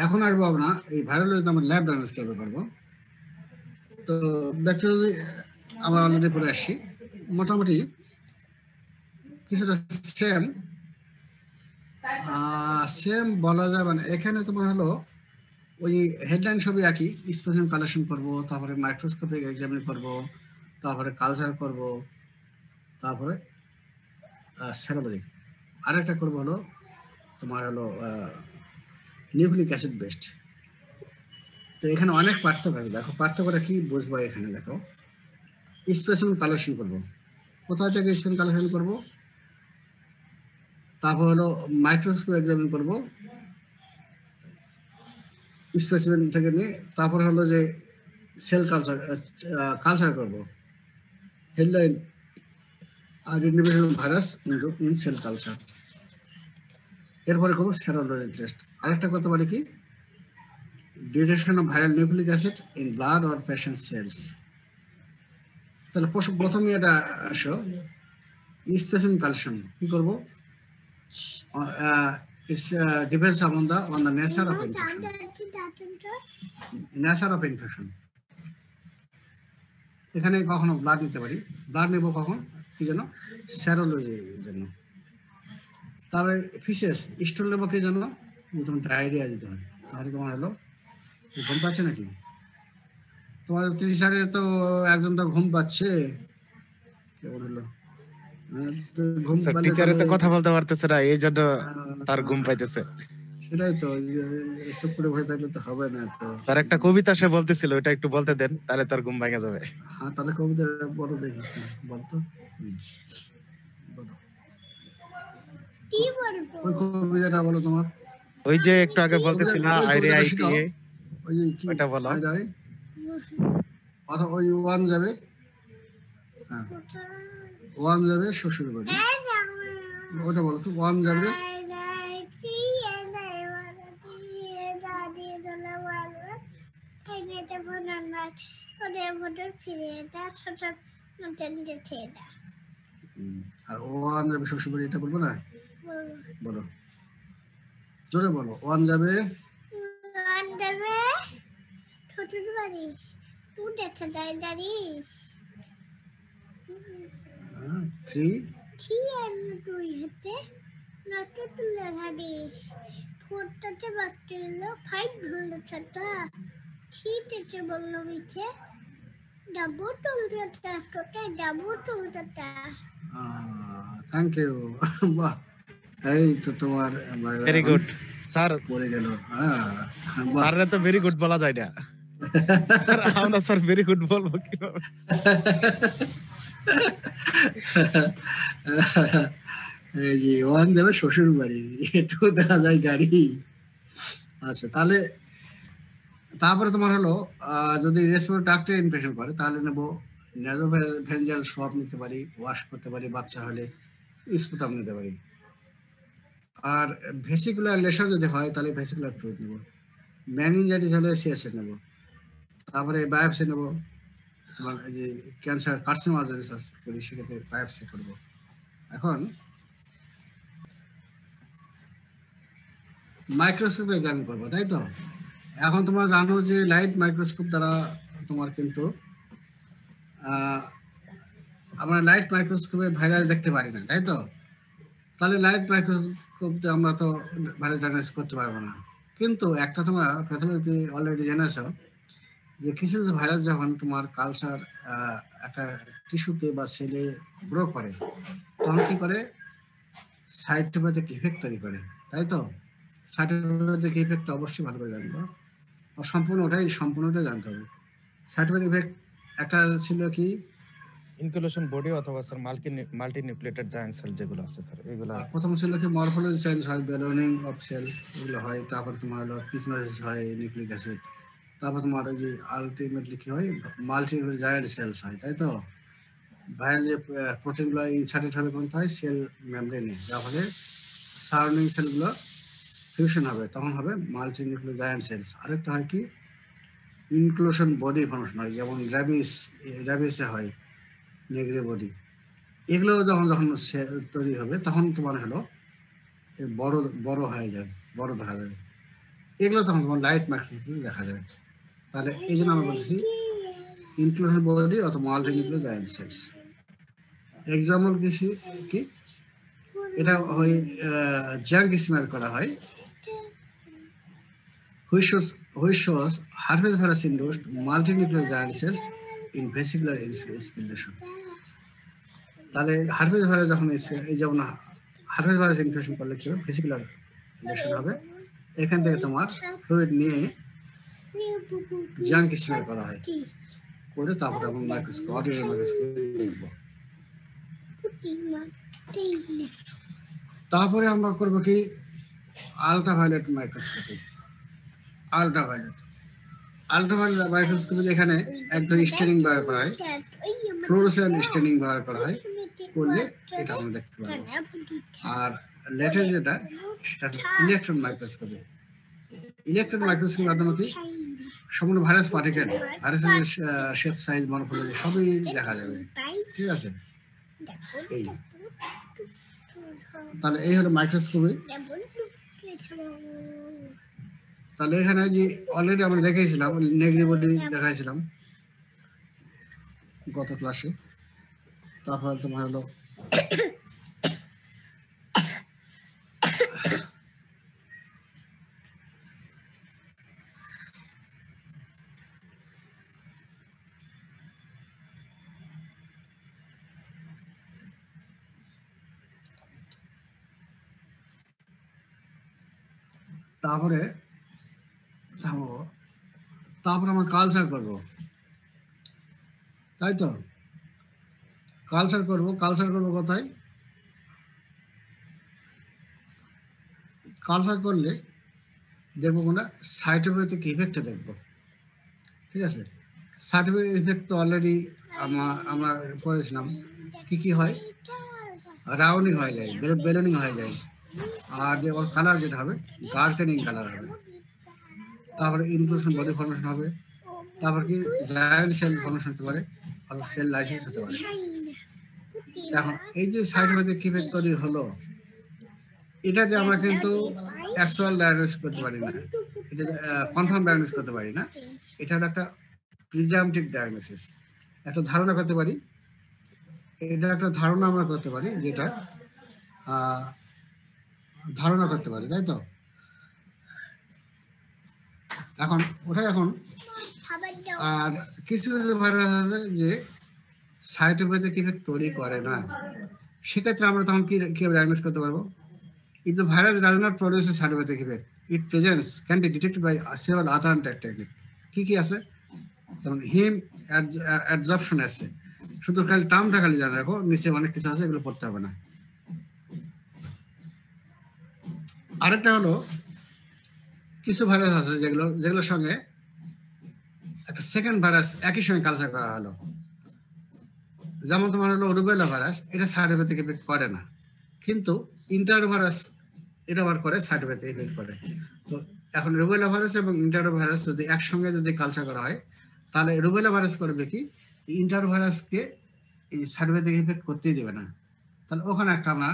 এখন আর পাবো না, এই ভাইরোলজি আমরা ল্যাব ডায়াগনোস কিভাবে করবো। তো ব্যাকটেরিয়ালজি আমরা অলরেডি পড়ে আসছি, মোটামুটি কিছুটা সেম সেম বলা যাবে না। এখানে তোমার হলো ওই হেডলাইন সবই একই, স্পেসিমেন কালেকশন করব, তারপরে মাইক্রোস্কোপিক এক্সামিন করব, তারপরে কালচার করব, তারপরে সেরাবলি আরেকটা করবো হলো তোমার হলো নিউক্লিক অ্যাসিড বেসড। তো এখানে অনেক পার্থক্য আছে, দেখো পার্থক্যটা কি বুঝবো। এখানে দেখো স্পেসিমেন কালেকশন করব, কোথায় থেকে স্পেসিমেন কালেকশন করব, তারপর হলো মাইক্রোস্কোপ এক্সামিন করব স্পেসিমেন থেকে নিয়ে, তারপর হলো যে সেল কালচার কালচার করব, headline identification virus in cell culture. এরপরে করবো সেরোলজি টেস্ট। আরেকটা করতে পারি কি, detection of viral nucleic acid in blood or patient cells. তাহলে প্রথমে এটা আসো স্পেসিমেন কালেকশন কি করবো, it's depends on the nature of infection. Nature of infection এখানে কখনো ব্লাড নিতে পারি, ব্লাড নেবো কখন কি জন্য, সেরোলজির জন্য। তারপরে ফিসেস স্টোল নেবো কি জন্য, তোমার ডায়রিয়া দিতে হয়। তাহলে তোমার হলো ঘুম পাচ্ছে নাকি, তোমার টিচারের তো একজন তো ঘুম পাচ্ছে, কেমন হলো তো ঘুম পালে টিচারে তো কথা বলতে পারতেছে না, এই জন্য তার ঘুম পাইতেছে। সেটাই তো, এসব করে বসে থাকলে তো হবে না। তো তার একটা কবিতা সে বলতেছিল, ওটা একটু বলতে দেন, তাহলে তার ঘুম ভেঙে যাবে। হ্যাঁ তাহলে কবিতা বলো দেখি, বলতো বলো কি বলবো? ওই কবিতাটা বলো তোমার, ওই যে একটু আগে বলতেছিল ওই আইরে কবিতাটা আইটি, শিখাও, ওই যে কি ওটা বলো। অথবা ওই ওয়ান যাবে, হ্যাঁ ওয়ান যাবে শ্বশুর বাড়ি, ওটা বলো তো, ওয়ান যাবে আর ওয়ান যাবে শ্বশুর বাড়ি, এটা বলবো না, বলো জোরে বলো, ওয়ান যাবে শ্বশুর বাড়ি, উঠেছে দাঁড়ি থ্রি কি আর তুই হাতে নাটু তুলে হাড়ি ফোরটাতে বাচ্চা এলো, ফাইভ বললো ছাতা, থ্রিতে বললো মিছে, ডাবল তুলতে কোথায় ডাবল তুলতে। Thank you. বাহ, এই তো তোমার ভেরি গুড স্যার। পড়ে গেল। বাহ, স্যার তো ভেরি গুড বলা যায় না, আমরা স্যার ভেরি গুড বলবো কিভাবে? এই যে ওয়ান যাবে শ্বশুর বাড়ি, একটু দেখা যায় গাড়ি। আচ্ছা তাহলে তারপরে তোমার হলো যদি রেসপিরেটরি ট্র্যাক্টে ইনফেকশন করে তাহলে নেবো নেজোভেঞ্জাল সোয়াব নিতে পারি, ওয়াশ করতে পারি, বাচ্চা হলে স্পুটাম নিতে পারি। আর ভেসিকুলার লেশন যদি হয় তাহলে ভেসিকুলার ফ্লুইড নেবো, ম্যানিনজাইটিস হলে সিএসএ নেবো, তারপরে বায়োপসি নেবো। তোমার এই যে ক্যান্সার কার্সিনোমা যদি সাসপেক্ট করি সেক্ষেত্রে বায়োপসি করবো। এখন মাইক্রোস্কোপে এক্সামিন করবো, তাই তো। এখন তোমরা জানো যে লাইট মাইক্রোস্কোপ দ্বারা তোমার কিন্তু আমরা লাইট মাইক্রোস্কোপে ভাইরাস দেখতে পারি না, তাই তো। তাহলে লাইট মাইক্রোস্কোপ দিয়ে আমরা তো ভাইরাস ডায়াগনোস করতে পারবো না। কিন্তু একটা তোমরা প্যাথোলজি অলরেডি জেনেছো যে কিছু ভাইরাস যখন তোমার কালচার একটা টিস্যুতে বা সেলে গ্রো করে তখন কি করে, সাইটোপ্যাথিক ইফেক্ট তৈরি করে, তাই তো। সাইটোপ্যাথিক ইফেক্ট অবশ্যই ভালো করে জানবো, সম্পূর্ণটাই জানতে হবে। সাইটোপ্যাথিক ইফেক্ট একটা ছিল কি, ইনকুলেশন বডি অথবা sir multi nucleated giant cell যেগুলো আছে স্যার, এগুলো প্রথম ছিল কি মরফোলজি চেঞ্জ হয়, বেলোনিং অফ সেল এগুলো হয়, তারপর তোমার হলো পিকনোসিস হয় নিউক্লিক অ্যাসিড, তারপর তোমার ওই যে আলটিমেটলি কি হয়, মাল্টি জায়ান্ট সেলস হয়, তাই তো। ভাইরাল যে প্রোটিনগুলো ইনসার্টেড হবে কোনটা হয়, সেল মেমব্রেনে, যার ফলে সারাউন্ডিং সেলগুলো ফিউশন হবে, তখন হবে মাল্টি নিউক্লিক জায়ান্ট সেলস। আরেকটা হয় কি, ইনক্লুশন বডি ফর্মেশন হয়, যেমন র্যাবিসে হয় নেগ্রে বডি। এগুলো যখন যখন তৈরি হবে তখন তোমার হলো বড় বড় হয়ে যায়, বড় দেখা যাবে। এগুলো তখন তোমার লাইট মাইক্রোস্কোপে দেখা যাবে। তাহলে এই জন্য আমরা বলছি ইনক্লুশন বডি অথবা multi nuclear giant cells. Example কি এটা ওই জাঙ্ক স্মেল করা হয় which shows herpes virus induced multinuclear giant cells in vesicular stimulation. তাহলে হার্পেস ভাইরাস যখন এই যেমন হার্পেস ভাইরাস ইনফেকশন করলে কি হবে, ভেসিকুলার ইনফেকশন হবে। এখান থেকে তোমার ফ্লুইড নিয়ে জাঙ্ক স্মেল করা হয়, করে তারপরে আমরা মাইক্রোস্কোপ অডিও মাইক্রোস্কোপে দেখব। তারপরে আমরা করব কি আলট্রাভায়োলেট মাইক্রোস্কোপি। আলট্রাভায়োলেট মাইক্রোস্কোপি এখানে একদম স্টেনিং ব্যবহার করা হয়, ফ্লোরোসেন্ট স্টেনিং ব্যবহার করা হয়, করলে এটা আমরা দেখতে পাবো। আর লেটেস্ট যেটা সেটা ইলেকট্রন মাইক্রোস্কোপি। ইলেকট্রন মাইক্রোস্কোপির মাধ্যমে কি সম্পূর্ণ ভাইরাস পার্টিকেল, ভাইরাসের শেপ সাইজ মরফোলজি সবই দেখা যাবে। ঠিক আছে, এই তাহলে এই হলো মাইক্রোস্কোপি। তাহলে এখানে যে অলরেডি আমরা দেখাইছিলাম নেগেটিভ বডি দেখাইছিলাম গত ক্লাসে। তারপর তোমার হলো তারপরে আমরা কালচার করব, তাই তো? কালচার করব কোথায়? কালচার করলে দেখবো কোনটা সাইটোপ্যাথিক ইফেক্টটা দেখবো। ঠিক আছে, সাইটোপ্যাথিক ইফেক্ট তো অলরেডি আমরা পড়েছিলাম। কি হয়, রাউন্ডিং হয়ে যায়, বেলুনিং হয়ে যায়, আর যে ওর কালার যেটা হবে ডার্কেনিং কালার হবে। তারপরে ইনক্লুশন বডি ফর্মেশন হবে, তারপর কি জায়ান্ট সেল ফর্মেশন হতে পারে, আর সেল লাইসিস হতে পারে। এখন এই যে সাইটোপ্যাথিক ইফেক্ট তৈরি হলো, এটাতে আমরা কিন্তু অ্যাকচুয়াল ডায়াগনোস করতে পারি না, এটা কনফার্ম ডায়াগনোস করতে পারি না। এটা হলো একটা প্রিজামটিভ ডায়াগনোসিস, একটা ধারণা করতে পারি। এটা একটা ধারণা আমরা করতে পারি, যেটা ধারণা করতে পারি, তাই তো? এখন আর কিছু ভাইরাস আছে যে সাইটোপ্যাথিক ইফেক্ট তৈরি করে না, সেক্ষেত্রে আমরা তখন কিভাবে ডায়াগনোস করতে পারবো? If the virus does not produce a cytopathologic effect, its presence can be detected by several other techniques. কি আছে? যেমন হিম অ্যাডজর্পশন আছে, শুধু খালি টার্মটা খালি জানা রাখো, নিচে অনেক কিছু আছে, এগুলো পড়তে হবে না। আরেকটা হলো কিছু ভাইরাস আছে যেগুলোর সঙ্গে একটা সেকেন্ড ভাইরাস একই সঙ্গে কালচার করা হলো। যেমন তোমার হলো রুবেলা ভাইরাস, এটা সাইটোপ্যাথিক এফেক্ট করে না, কিন্তু ইন্টারো ভাইরাস এটা আবার করে, সাইটোপ্যাথিক এফেক্ট করে। তো এখন রুবেলা ভাইরাস এবং ইন্টারো ভাইরাস যদি একসঙ্গে যদি কালচার করা হয়, তাহলে রুবেলা ভাইরাস করবে কি, ইন্টারো ভাইরাসকে এই সাইটোপ্যাথিক এফেক্ট করতেই দেবে না। তাহলে ওখানে একটা আমরা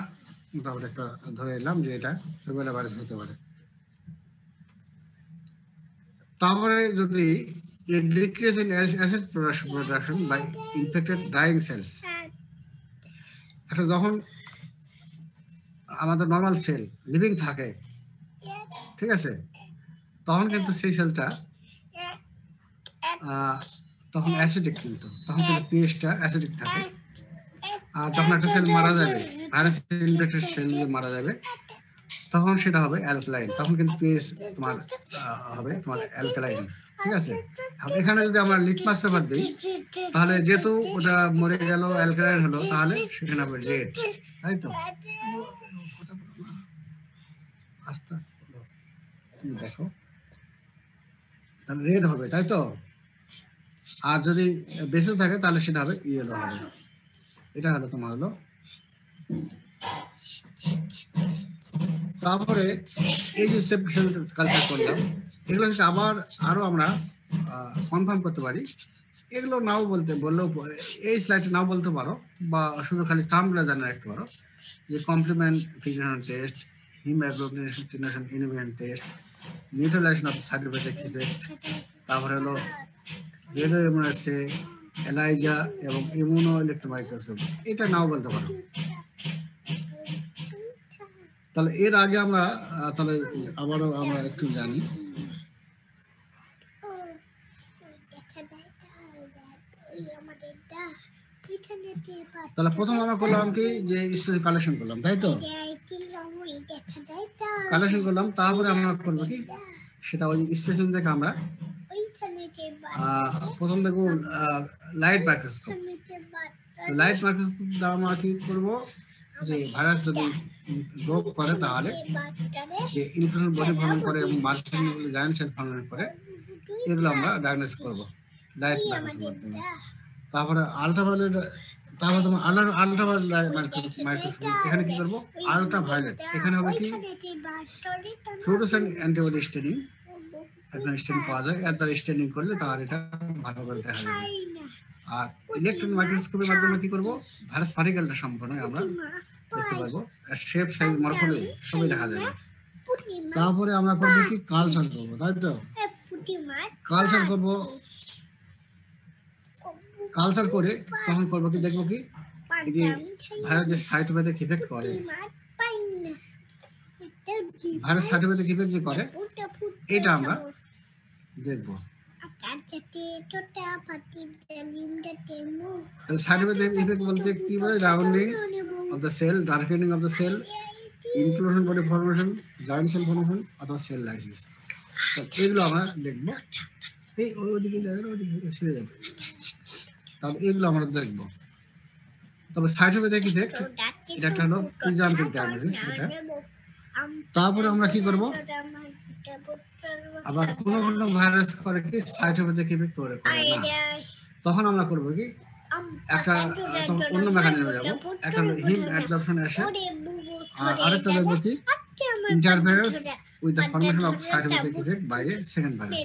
মোটামুটি একটা ধরে এলাম যে এটা রুবেলা ভাইরাস হতে পারে। তারপরে যদি decrease in acid production by infected dying cells, এটা যখন আমাদের নর্মাল সেল লিভিং থাকে, ঠিক আছে, তখন কিন্তু সেই সেলটা তখন অ্যাসিডিক, কিন্তু তখন কিন্তু পিএইচটা অ্যাসিডিক থাকে। আর যখন একটা সেল মারা যাবে, ভাইরাস ইনফেক্টেড সেল মারা যাবে, তখন সেটা হবে অ্যালকালাইন, তখন কিন্তু পিএইচ তোমার হবে তোমার অ্যালকালাইন। ঠিক আছে, এখানে যদি আমরা লিটমাস পেপার দিই, তাহলে যেহেতু ওটা মরে গেল, অ্যালকালাইন হলো, তাহলে সেখানে হবে রেড, তাই তো? আস্তে আস্তে তুমি দেখো, তাহলে রেড হবে, তাই তো? আর যদি বেঁচে থাকে তাহলে সেটা হবে ইয়েলো হবে। এটা হলো তোমার হলো। তারপরে এই যে সেল কালচার করলাম, এগুলো আবার আরো আমরা কনফার্ম করতে পারি। এগুলো নাও বললেও এই স্লাইডে নাও বলতে পারো, বা শুধু খালি টার্মগুলো জানা রাখতে পারো, যে complement fixation test, haemagglutination inhibition test, neutralization of cytopathic effect, তারপরে হলো রেডিও ইমিউনোসে, এলাইজা এবং ইমিউনো ইলেকট্রোমাইক্রোস্কোপ, এটা নাও বলতে পারো। তাহলে এর আগে আমরা তাহলে আবারও আমরা একটু জানি। তাহলে প্রথম আমরা করলাম কি যে স্পেসিফিক কালেকশন করলাম, তাই তো কালেকশন করলাম, তারপরে আমরা করবো কি সেটা ওই স্পেসিফিক থেকে আমরা প্রথম দেখবো লাইট মাইক্রোস্কোপ। তো লাইট মাইক্রোস্কোপ দ্বারা আমরা কি করবো যে ভাইরাস যদি রোগ করে তাহলে যে ইনফেকশন বডি ফর্ম করে এবং মাল্টিনিউক্লিয়ার জায়ান্ট সেল ফর্ম করে, এগুলো আমরা ডায়াগনোস করবো লাইট মাইক্রোস্কোপ মাধ্যমে। তারপরে আলট্রাভায়োলেট, তারপরে তোমার আলট্রাভায়োলেট মাইক্রোস্কোপ, এখানে কি করবো আলট্রাভায়োলেট, এখানে হবে কি ফ্লুরোসেন্ট অ্যান্টিবডি স্টেনিং, এখানে স্টেনিং পাওয়া যায়, এর দ্বারা স্টেনিং করলে তাহলে এটা ভালো করে দেখা যাবে। আর ইলেকট্রন মাইক্রোস্কোপের মাধ্যমে কি করবো ভাইরাস পার্টিকেলটা সম্পূর্ণ আমরা দেখতে পারবো, শেপ সাইজ মরফোলজি সবই দেখা যাবে। তারপরে আমরা করবো কি কালচার করবো, তাই তো কালচার করবো। কালচার করে তখন করবো কি দেখবো কি এই যে ভাইরাস যে সাইটোপ্যাথিক ইফেক্ট করে, ভাইরাস সাইটোপ্যাথিক ইফেক্ট যে করে এটা আমরা দেখবো। তাহলে সাইটোপ্যাথিক ইফেক্ট বলতে কি বলে rounding of the cell, darkening of the cell, inclusion body formation, giant cell formation অথবা সেল লাইসিস, এগুলো আমরা দেখবো। এই ওইদিকে দেখেন, ওইদিকে ছেড়ে যাবে, তাহলে এগুলো আমরা দেখবো। তবে সাইটোপ্যাথিক ইফেক্ট এটা একটা হলো প্রিজাম্পটিভ ডায়াগনোসিস এটা। তারপরে আমরা কি করব, আবার কোনো কোনো ভাইরাস করে কি সাইটোপ্যাথিক ইফেক্ট করে না, তখন আমরা করব কি একটা তখন অন্য মেকানিজমে যাব, একটা হলো হিম অ্যাবজর্পশন আসে, আর আরেকটা দেখবো কি interference with the formation of cytopathic effect by A second virus.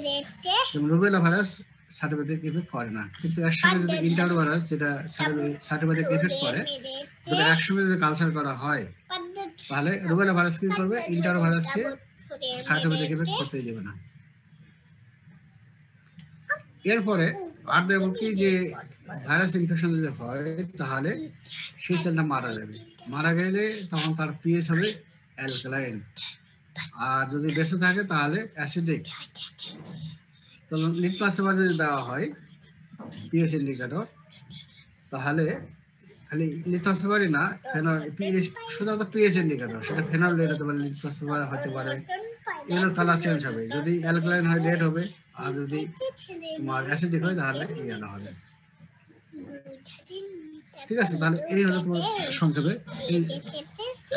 যেমন রুবেলা ভাইরাস সাইটোপ্যাথিক ইফেক্ট করে না, কিন্তু এর সঙ্গে যদি ইন্টার ভাইরাস যেটা সাইটোপ্যাথিক ইফেক্ট করে, যদি একসঙ্গে যদি কালচার করা হয় তাহলে রুবেলা ভাইরাস কি করবে, ইন্টার ভাইরাসকে সাইটোপ্যাথিক ইফেক্ট করতে দেবে না। এরপরে আর দেখবো কি যে ভাইরাস ইনফেকশন যদি হয় তাহলে সেই সেলটা মারা যাবে, মারা গেলে তখন তার পিএইচ হবে অ্যালকালাইন, আর যদি বেঁচে থাকে তাহলে অ্যাসিডিক। তো লিটমাস পেপার যদি দেওয়া হয় পিএইচ ইন্ডিকেটর, তাহলে খালি লিটমাস পেপারই না, শুধুমাত্র পিএইচ ইন্ডিকেটর, সেটা ফেনল রেড হতে পারে, লিটমাস পেপার হতে পারে, এগুলোর কালার চেঞ্জ হবে, যদি অ্যালকালাইন হয় রেড হবে, আর যদি তোমার অ্যাসিডিক হয় তাহলে ইয়েলো হবে। ঠিক আছে, তাহলে এই হলো তোমার সংক্ষেপে।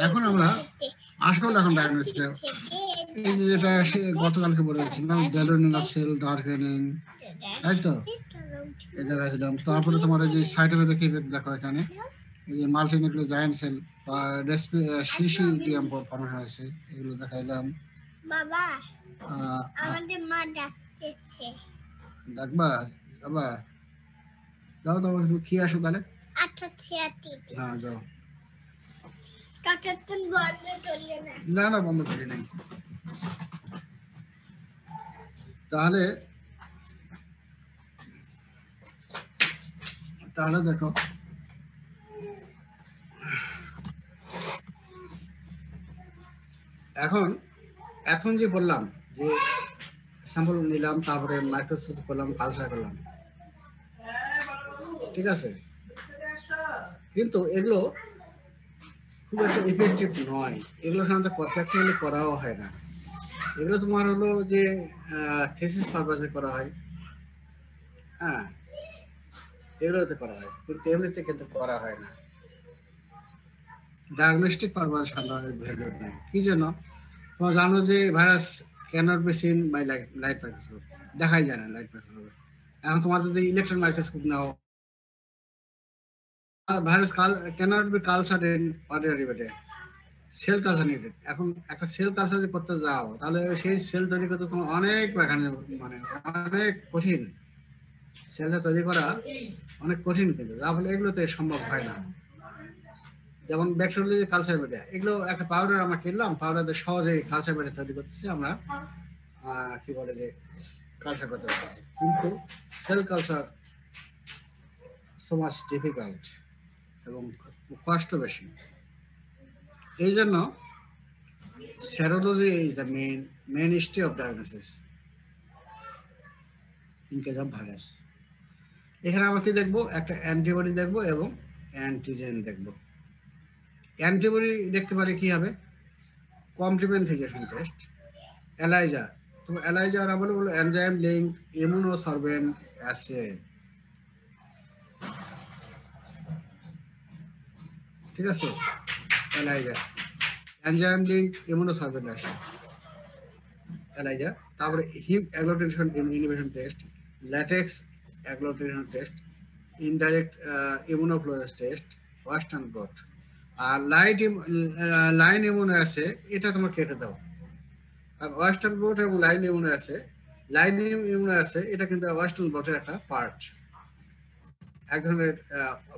এখন আমরা আসল এখন ডায়াগনোসিস, এই যে যেটা গতকালকে বলেছিলাম ব্যালুনিং অফ সেল, ডার্কেনিং, তাই তো এই দেখাচ্ছিলাম। তারপরে তোমার এই যে সাইটোপ্যাথিক ইফেক্ট দেখো, এখানে এই যে মাল্টিনিউক্লিয়ার জায়ান্ট সেল বা সিসিটিএম ফর্মেশন হয়েছে, এগুলো দেখাইলাম। বাবা আমাদের মা ডাকতেছে, ডাকবা বাবা, যাও তোমার কি আসো তাহলে। আচ্ছা ঠিক হ্যাঁ যাও। ততক্ষণ বন্ধ করলে না? না না বন্ধ করি নাই। তাহলে দেখো এখন যে বললাম যে স্যাম্পল নিলাম, তারপরে মাইক্রোস্কোপ করলাম, কালচার করলাম, ঠিক আছে, কিন্তু এগুলো খুব একটা ইফেক্টিভ নয়, এগুলো সাধারণত প্র্যাকটিক্যালি করাও হয় না। এগুলো তোমার হলো যে থিসিস পারপাসে করা হয়, হ্যাঁ এগুলোতে করা হয়, কিন্তু এমনিতে কিন্তু করা হয় না। ডায়াগনস্টিক পারপাস সাধারণত ভ্যালু নেই। কি জন্য? তোমরা জানো যে virus cannot be seen by light microscope, দেখাই যায় না লাইট মাইক্রোস্কোপে। এখন তোমার যদি electron microscope now, virus cannot B কালচারড in ordinary method, cell culture needed. এখন একটা সেল কালচার যদি করতে যাও তাহলে সেই সেল তৈরি করতে তোমার অনেক মানে অনেক কঠিন, সেলটা তৈরি করা অনেক কঠিন, কিন্তু যার ফলে এগুলোতে সম্ভব হয় না। যেমন ব্যাকটেরিয়া কালচার মিডিয়া, এগুলো একটা পাউডার আমরা কিনলাম, পাউডার দিয়ে সহজে কালচার মিডিয়া তৈরি করতেছি আমরা, কি বলে যে কালচার করতে পারতেছে, কিন্তু cell culture so much difficult এবং কষ্ট বেশি। এই জন্য serology is the mainstay of diagnosis in case of virus. এখানে আমরা কি দেখবো, একটা অ্যান্টিবডি দেখবো এবং অ্যান্টিজেন দেখবো। অ্যান্টিবডি দেখতে পারি কি হবে, কমপ্লিমেন্ট ফিজিয়েশন টেস্ট, এলাইজা। তো এলাইজা আমরা বলবো এনজাইম লিঙ্ক ইমিউনোসরবেন্ট অ্যাসে, ঠিক আছে, ELISA enzyme link ইমিউনোসরবেন্ট as ELISA. তারপরে হিম agglutination inhibition test, latex agglutination test, indirect ইমিউনোফ্লুরেন্স test, western blot. আর লাইন ইমিউনো আছে, এটা তোমার কেটে দাও। আর ওয়েস্টার্ন ব্লট এবং লাইন ইমিউনো আছে, লাইন ইমিউনো আছে এটা কিন্তু ওয়েস্টার্ন ব্লটের একটা পার্ট, এক ধরনের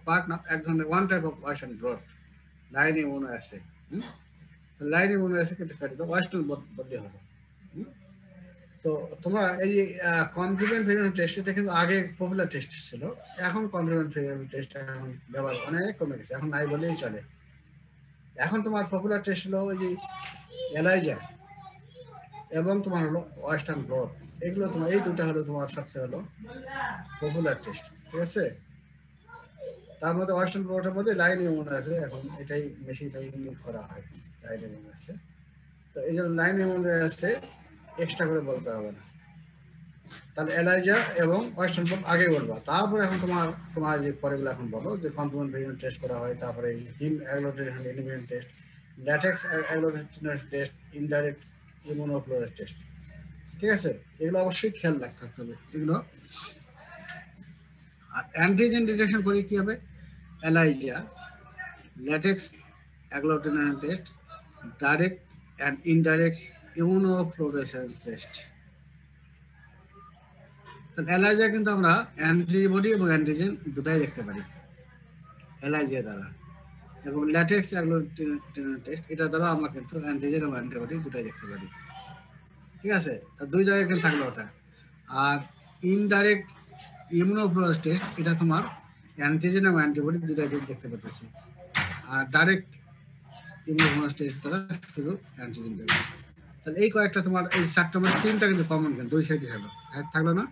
পার্ট না, এক ধরনের one type of western blot line immuno আছে। লাইন ইমিউনো আছে কিন্তু কেটে দাও, ওয়েস্টার্ন ব্লট বললে হবে। তো তোমরা এই যে কমপ্লিমেন্ট ভেরিয়েন্ট টেস্ট, এটা কিন্তু আগে পপুলার টেস্ট ছিল, এখন কমপ্লিমেন্ট ভেরিয়েন্ট টেস্ট এখন ব্যবহার অনেক কমে গেছে, এখন নাই বলেই চলে। এখন তোমার পপুলার টেস্ট হলো ওই যে এলাইজা এবং তোমার হলো ওয়েস্টার্ন ব্লট, এগুলো তোমার এই দুটো হলো তোমার সবচেয়ে হলো পপুলার টেস্ট, ঠিক আছে। তার মধ্যে ওয়েস্টার্ন ব্লটের মধ্যে লাইন ইমিউনো আছে, এখন এটাই বেশি ইউজ করা হয়, লাইন ইমিউনো আছে। তো এই জন্য লাইন ইমিউনো আছে, এক্সট্রা করে বলতে হবে না। তাহলে এলাইজা এবং ওয়েস্টার্ন ব্লট আগে বলবা, তারপরে এখন তোমার যে পরেগুলো এখন বলো যে কমপ্লিমেন্ট ভেরিয়েন্ট টেস্ট করা হয়, তারপরে হিম agglutination inhibition test, latex agglutination test, indirect ইমিউনোফ্লুরেন্স test, ঠিক আছে। এগুলো অবশ্যই খেয়াল রাখতে হবে এগুলো। আর অ্যান্টিজেন ডিটেকশন করে কি হবে, ELISA, latex agglutination test, direct and indirect ইমিউনোফ্লুরেন্স test. তাহলে এলাইজা কিন্তু আমরা অ্যান্টিবডি এবং অ্যান্টিজেন দুটাই দেখতে পারি এলাইজা দ্বারা, এবং ল্যাটেক্স অ্যাগ্লুটিনেশন টেস্ট এটা দ্বারা আমরা কিন্তু অ্যান্টিজেন এবং অ্যান্টিবডি দুটাই দেখতে পারি, ঠিক আছে। তা দুই জায়গায় কিন্তু থাকলো ওটা। আর ইনডাইরেক্ট ইমিউনোফ্লুরেন্স টেস্ট, এটা তোমার অ্যান্টিজেন এবং অ্যান্টিবডি দুটাই দেখতে পাচ্ছি। আর ডাইরেক্ট ইমিউনোফ্লুরেন্স টেস্ট দ্বারা শুধু অ্যান্টিজেন দেবে। তাহলে এই কয়েকটা তোমার এই চারটা মানে তিনটা কিন্তু কমন, কিন্তু দুই সাইডে থাকলো না।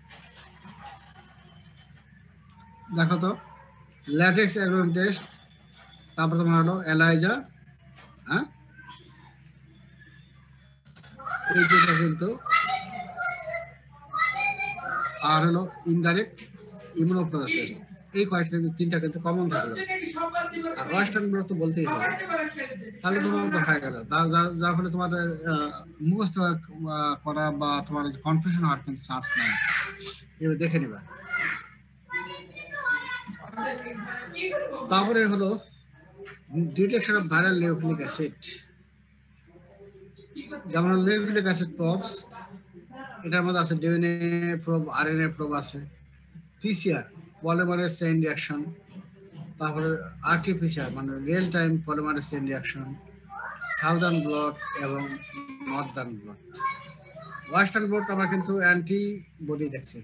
দেখো তো, ল্যাটেক্স অ্যাগ্লুটিনেশন টেস্ট, তারপর তোমার হলো এলাইজা, হ্যাঁ, এই দুটো কিন্তু, আর হলো ইনডাইরেক্ট ইমিউনোফ্লুরেন্স টেস্ট, এই কয়েকটা কিন্তু তিনটা কিন্তু কমন থাকলো। আর ওয়েস্টার্ন ব্লট তো বলতেই হবে, তাহলে তোমার তো হয়ে গেল। যার ফলে তোমাদের মুখস্থ করা বা তোমার কনফিউশন হওয়ার কিন্তু চান্স নাই, এবার দেখে নিবা। তারপরে হলো detection of viral nucleic acid, যেমন নিউক্লিক অ্যাসিড প্রবস, এটার মধ্যে আছে ডিএনএ প্রব, আরএনএ প্রব আছে, পিসিআর পলিমারেজ চেইন রিঅ্যাকশন, তারপরে আরটিপিসিআর মানে real time polymerase chain reaction, southern blot এবং নর্দার্ন ব্লট। ওয়েস্টার্ন ব্লট আমরা কিন্তু অ্যান্টিবডি দেখছি,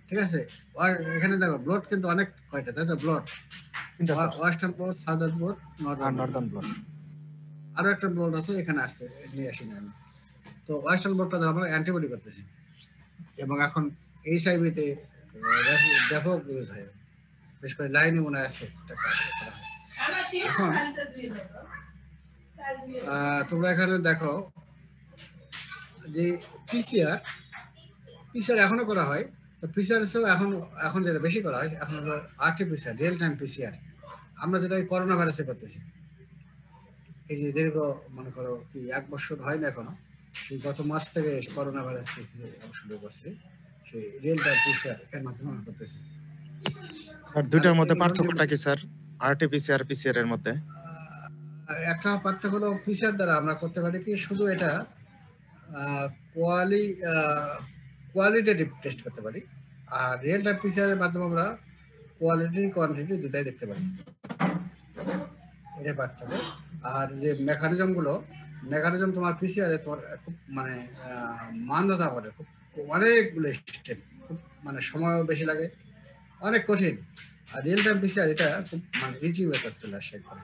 ঠিক আছে। এখানে দেখো ব্লট কিন্তু অনেক কয়টা, তাই তো, blot western blot, southern blot, Northern blot, আরো একটা ব্লট আছে এখানে আসছে, নিয়ে আসি না আমি। তো ওয়েস্টার্ন ব্লটটা আমরা অ্যান্টিবডি করতেছি, এবং এখন এইচআইভিতে ব্যাপক ইউজ হয়, বিশেষ করে লাইন ইমিউনো আছে। এখন তোমরা এখানে দেখো যে পিসিআর এখনো করা হয়, তো পিসিআর এখন যেটা বেশি করা হয় এখন হলো আরটিপিসিআর, রিয়েল টাইম পিসিআর। আমরা যেটা করোনা ভাইরাসে করতেছি, এই যে দীর্ঘ মনে করো কি 1 বছর হয় না এখনো, গত মার্চ থেকে করোনা ভাইরাস শুরু করছি, সেই রিয়েল টাইম পিসিআর এর মাধ্যমে আমরা করতেছি। আর দুইটার মধ্যে পার্থক্যটা কি স্যার, আরটিপিসিআর পিসিআর এর মধ্যে? একটা পার্থক্য হলো পিসিআর দ্বারা আমরা করতে পারি কি শুধু এটা কোয়ালিটেটিভ টেস্ট করতে পারি, আর রিয়েল টাইম পিসিআর এর মাধ্যমে আমরা কোয়ালিটি কোয়ান্টিটি দুটাই দেখতে পারি, এটা পার্থক্য। আর যে মেকানিজম গুলো মেকানিজম তোমার পিসিআর তোমার খুব মানে মানদাতা করে খুব অনেকগুলো স্টেপ, খুব মানে সময় বেশি লাগে, অনেক কঠিন। আর রিয়েল টাইম পিসিআর এটা খুব মানে ইজি মেথড চলে আসে একবারে।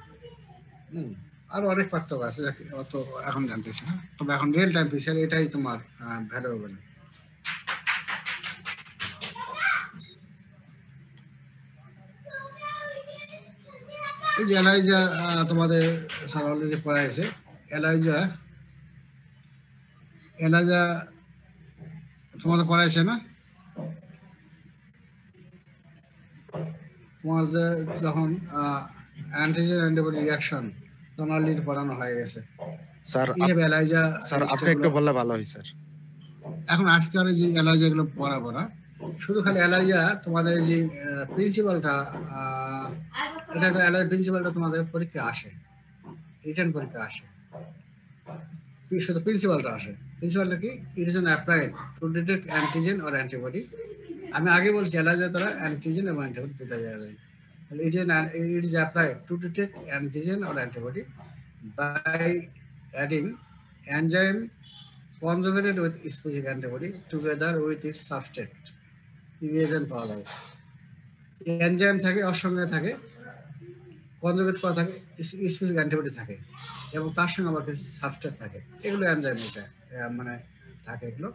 আরো অনেক পার্থক্য আছে যাকে অত এখন জানতেছি না, তবে এখন রিয়েল টাইম পিসিআর এটাই তোমার ভ্যালুয়েবল। এই যে এলাইজা তোমাদের স্যার অলরেডি পড়াইছে। এলাইজা এলাইজা তোমাদের পড়াইছে না? তোমার যে যখন অ্যান্টিজেন অ্যান্টিবডি রিঅ্যাকশন তখন অলরেডি পড়ানো হয়ে গেছে। স্যার এইভাবে এলাইজা স্যার আপনি একটু বললে ভালো হয় স্যার। এখন আজকে আর যে এলাইজা এগুলো পড়াবো না, শুধু খালি এলাইজা তোমাদের যে প্রিন্সিপালটা, এটা তো এলাইজা প্রিন্সিপালটা তোমাদের পরীক্ষা আসে, রিটার্ন পরীক্ষা আসে, শুধু প্রিন্সিপালটা আসে। প্রিন্সিপালটা কি? It is an applied to detect antigen or antibody. আমি আগে বলছি এলাইজা তারা অ্যান্টিজেন এবং অ্যান্টিবডি দুটা যায়। It is applied to detect antigen or antibody by adding enzyme conjugated with specific antibody together with its substrate. Reagent পাওয়া যায়। Enzyme থাকে, ওর সঙ্গে থাকে কনজুগেট করা থাকে, স্পেসিফিক অ্যান্টিবডি থাকে এবং তার সঙ্গে আবার কিছু সাবস্ট্রেট থাকে। এগুলো এনজাইম এটা মানে থাকে এগুলো।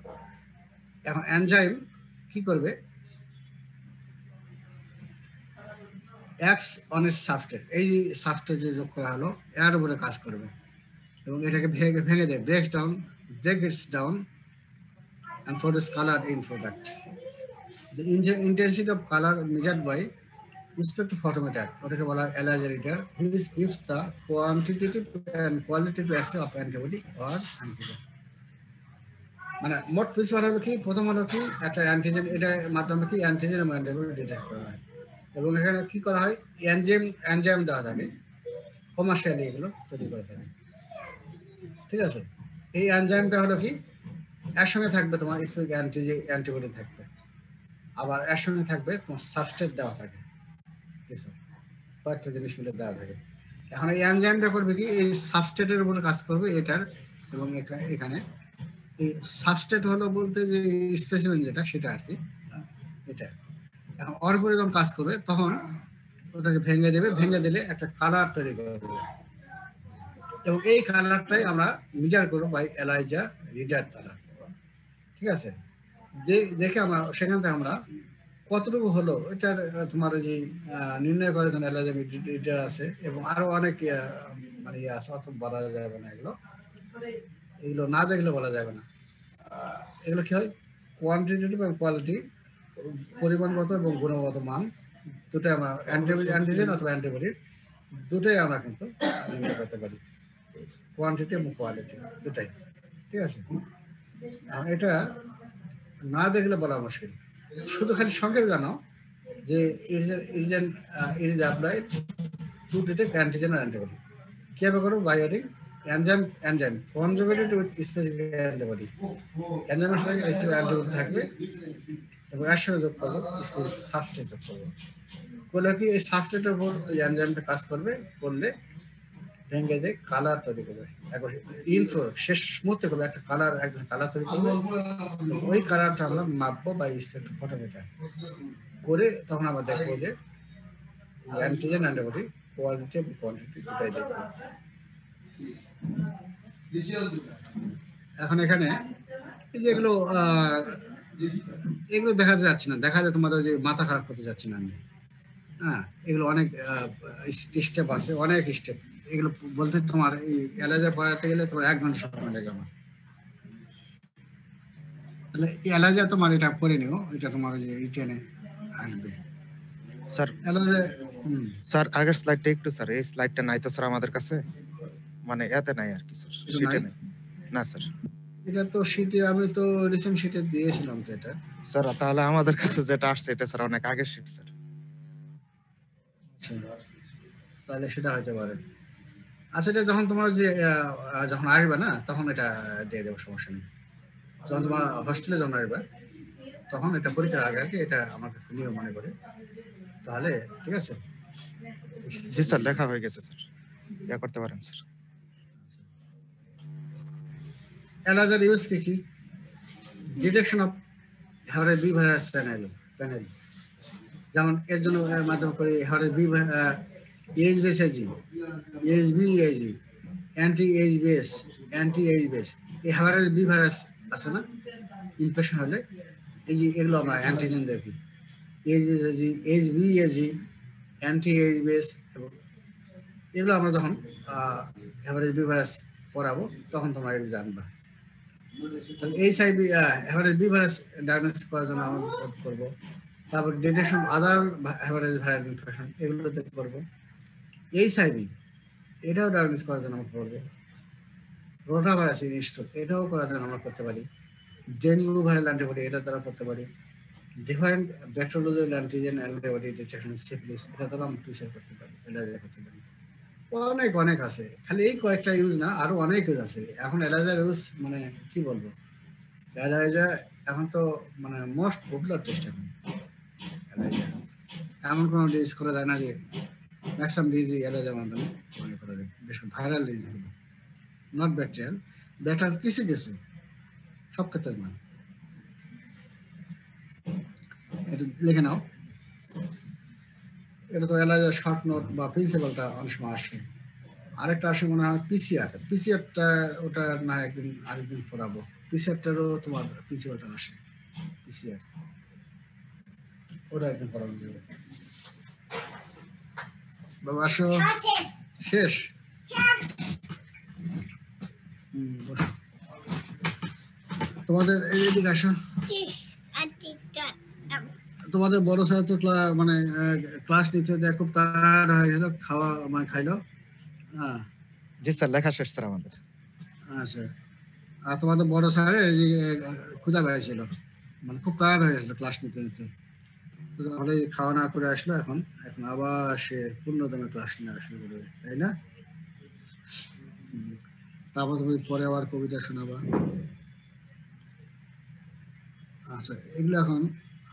এখন এনজাইম কি করবে? অ্যাক্টস অন ইটস সাবস্ট্রেট, এই সাবস্ট্রেট যে যোগ করা হলো এর উপরে কাজ করবে এবং এটাকে ভেঙে দেয়, break its down and produce color in product. The intensity of color measured by spectrophotometer, ওটাকে বলা হয় ELISA reader, which gives the quantitative and qualitative assay of antibody or antigen. মানে মোট প্রিন্সিপাল হলো কি? প্রথম হলো কি একটা অ্যান্টিজেন, এটা মাধ্যমে কি অ্যান্টিজেন এবং অ্যান্টিবডি ডিটেক্ট করা হয় এবং এখানে কি করা হয়? এনজাইম দেওয়া থাকে, কমার্শিয়ালি এগুলো তৈরি করে থাকে। ঠিক আছে, এই এনজাইমটা হলো কি এর সঙ্গে থাকবে তোমার স্পেসিফিক অ্যান্টিবডি থাকবে, আবার এর সঙ্গে থাকবে তোমার সাবস্ট্রেট দেওয়া থাকে, কিছু কয়েকটা জিনিস মিলে দেওয়া থাকে। এখন এই এনজাইমটা করবে কি? এই সাবস্ট্রেটের উপর কাজ করবে এটার, এবং এখানে এই সাবস্ট্রেট হলো বলতে যে স্পেসিমেন যেটা সেটা আর কি, এটা এখন ওর উপরে যখন কাজ করবে তখন ওটাকে ভেঙে দেবে, ভেঙে দিলে একটা কালার তৈরি করবে এবং এই কালারটাই আমরা মেজার করবো বাই এলাইজা রিডার দ্বারা। ঠিক আছে, দেখে আমরা সেখান থেকে আমরা কতটুকু হলো এটার তোমার যে নির্ণয় করার জন্য এলাইজা রিডার আছে এবং আরো অনেক মানে ইয়ে আছে, অত বলা যাবে না, এগুলো না দেখলে বলা যাবে না। এগুলো কি হয়? কোয়ান্টিটেটিভ এবং কোয়ালিটি, পরিমাণগত এবং গুণগত মান দুটাই আমরা অ্যান্টিজেন অথবা অ্যান্টিবডির দুটাই আমরা কিন্তু নির্ণয় করতে পারি, কোয়ান্টিটি এবং কোয়ালিটি দুটাই। ঠিক আছে, এটা না দেখলে বলা মুশকিল, শুধু খালি সংক্ষেপে জানো যে it is applied to detect antigen আর অ্যান্টিবডি। কিভাবে করো? By adding enzyme conjugated with specific antibody. এনজাইমের সঙ্গে স্পেসিফিক অ্যান্টিবডি থাকবে এবং এর সঙ্গে যোগ করবো স্পেসিফিক সাবস্ট্রেট যোগ করবো। করলে কি এই সাবস্ট্রেটের উপর ওই এনজাইমটা কাজ করবে, করলে ভেঙে দিয়ে কালার তৈরি করবে, একবার ইনফ্লো শেষ মুহূর্তে করবে একটা কালার, একদম কালার তৈরি করবে। ওই কালারটা আমরা মাপবো বা স্পেকট্রোফটোমিটার করে, তখন আমরা দেখবো যে অ্যান্টিজেন অ্যান্টিবডি কোয়ালিটি এবং কোয়ান্টিটি দুটাই দেখবো। এখন এখানে এই যে এগুলো দেখা যাচ্ছে না, দেখা যায় তোমাদের যে মাথা খারাপ করতে যাচ্ছে না আমি। হ্যাঁ, এগুলো অনেক স্টেপ আছে, অনেক স্টেপ। এগুলো বলতে তোমার এই এলাইজা পড়াতে গেলে তোমার 1 ঘন্টা সময় লাগে আমার। তাহলে এলাইজা তোমার এটা পড়ে নিও, এটা তোমার যে রিটেনে আসবে। স্যার এলাইজা স্যার আগের স্লাইডটা একটু, স্যার এই স্লাইডটা নাই তো স্যার আমাদের কাছে, মানে এতে নাই আর কি স্যার, শিটে নাই না স্যার। এটা তো শিটে, আমি তো রিসেন্ট শিটে দিয়েছিলাম তো এটা স্যার। তাহলে আমাদের কাছে যেটা আসছে এটা স্যার অনেক আগের শিট স্যার। তাহলে সেটা হতে পারে। আচ্ছা, এটা যখন তোমার যে যখন আসবে না তখন এটা দিয়ে দেবো, সমস্যা নেই। যখন তোমার হস্টেলে যখন আসবে তখন এটা পরীক্ষার আগে আগে এটা আমার কাছে নিয়ম মনে করে, তাহলে ঠিক আছে। জি স্যার, লেখা হয়ে গেছে স্যার, ইয়া করতে পারেন স্যার। এলার্জার ইউজ কি detection of hepatitis B virus panel, যেমন এর জন্য মাধ্যমে করে hepatitis B HBSG, HBAG, anti HBS, এই হেপাটাইটিস বি ভাইরাস আছে না ইনফেকশন হলে, এই যে এগুলো আমরা অ্যান্টিজেন দেখি, এইচবিএসজি, এইচবিএজি, অ্যান্টি-এইচবিএস, এবং এগুলো আমরা যখন হেপাটাইটিস বি ভাইরাস পড়াবো তখন তোমরা এগুলো জানবা। HIV hepatitis B virus diagnosis করার জন্য আমরা করবো। তারপর ডিটেকশন আদার হেপাটাইটিস ভাইরাল ইনফেকশন এগুলোতে করবো। এইচআইভি এটাও ডায়াগনোসিস করার জন্য আমরা করবো। রোটা ভাইরাস ইনস্টল এটাও করার জন্য আমরা করতে পারি। ডেঙ্গু ভাইরাল অ্যান্টিবডি এটা দ্বারা করতে পারি। Different bacterial antigen antibody detection, syphilis এটা দ্বারা আমরা পিসিআর করতে পারি, এলার্জি করতে পারি। অনেক আছে, খালি এই কয়েকটা ইউজ না, আরো অনেক ইউজ আছে। এখন এলার্জার ইউজ মানে কি বলবো, এলার্জা এখন তো মানে মোস্ট পপুলার টেস্ট। এখন এলার্জা এমন কোনো ডিজিজ করা যায় না যে ম্যাক্সিমাম ডিজিজ এলার্জার মাধ্যমে মনে করা যায়, বিশেষ ভাইরাল ডিজিজগুলো, নট ব্যাকটেরিয়াল। ব্যাকটেরিয়াল কিছু সব ক্ষেত্রে নয়। এটা লিখে নাও, এটা তো এলার্জার শর্ট নোট বা প্রিন্সিপালটা অনেক সময় আসে। আরেকটা আসে মনে হয় পিসিআরটা, ওটা না আরেকদিন পড়াবো। পিসিআরটারও তোমার প্রিন্সিপালটা আসে, পিসিআর ওটা একদিন পড়ানো যাবে। বাবা আসো, শেষ। বসো, তোমাদের এইদিকে আসো। তোমাদের বড় স্যার তো মানে ক্লাস নিতে দেয় খুব টায়ার্ড হয়ে গেল, খাওয়া মানে খাইলো। হ্যাঁ জি স্যার, লেখা শেষ স্যার আমাদের। আচ্ছা, আর তোমাদের বড় স্যার এই যে ক্ষুধা পেয়েছিল, মানে খুব টায়ার্ড হয়ে গেছিল ক্লাস নিতে তাহলে খাওয়া না করে আসলো। এখন আবার সে পূর্ণদমে ক্লাস নেওয়া শুরু করবে, তাই না? তারপর তুমি পরে আবার কবিতা শোনাবা। আচ্ছা, এগুলো এখন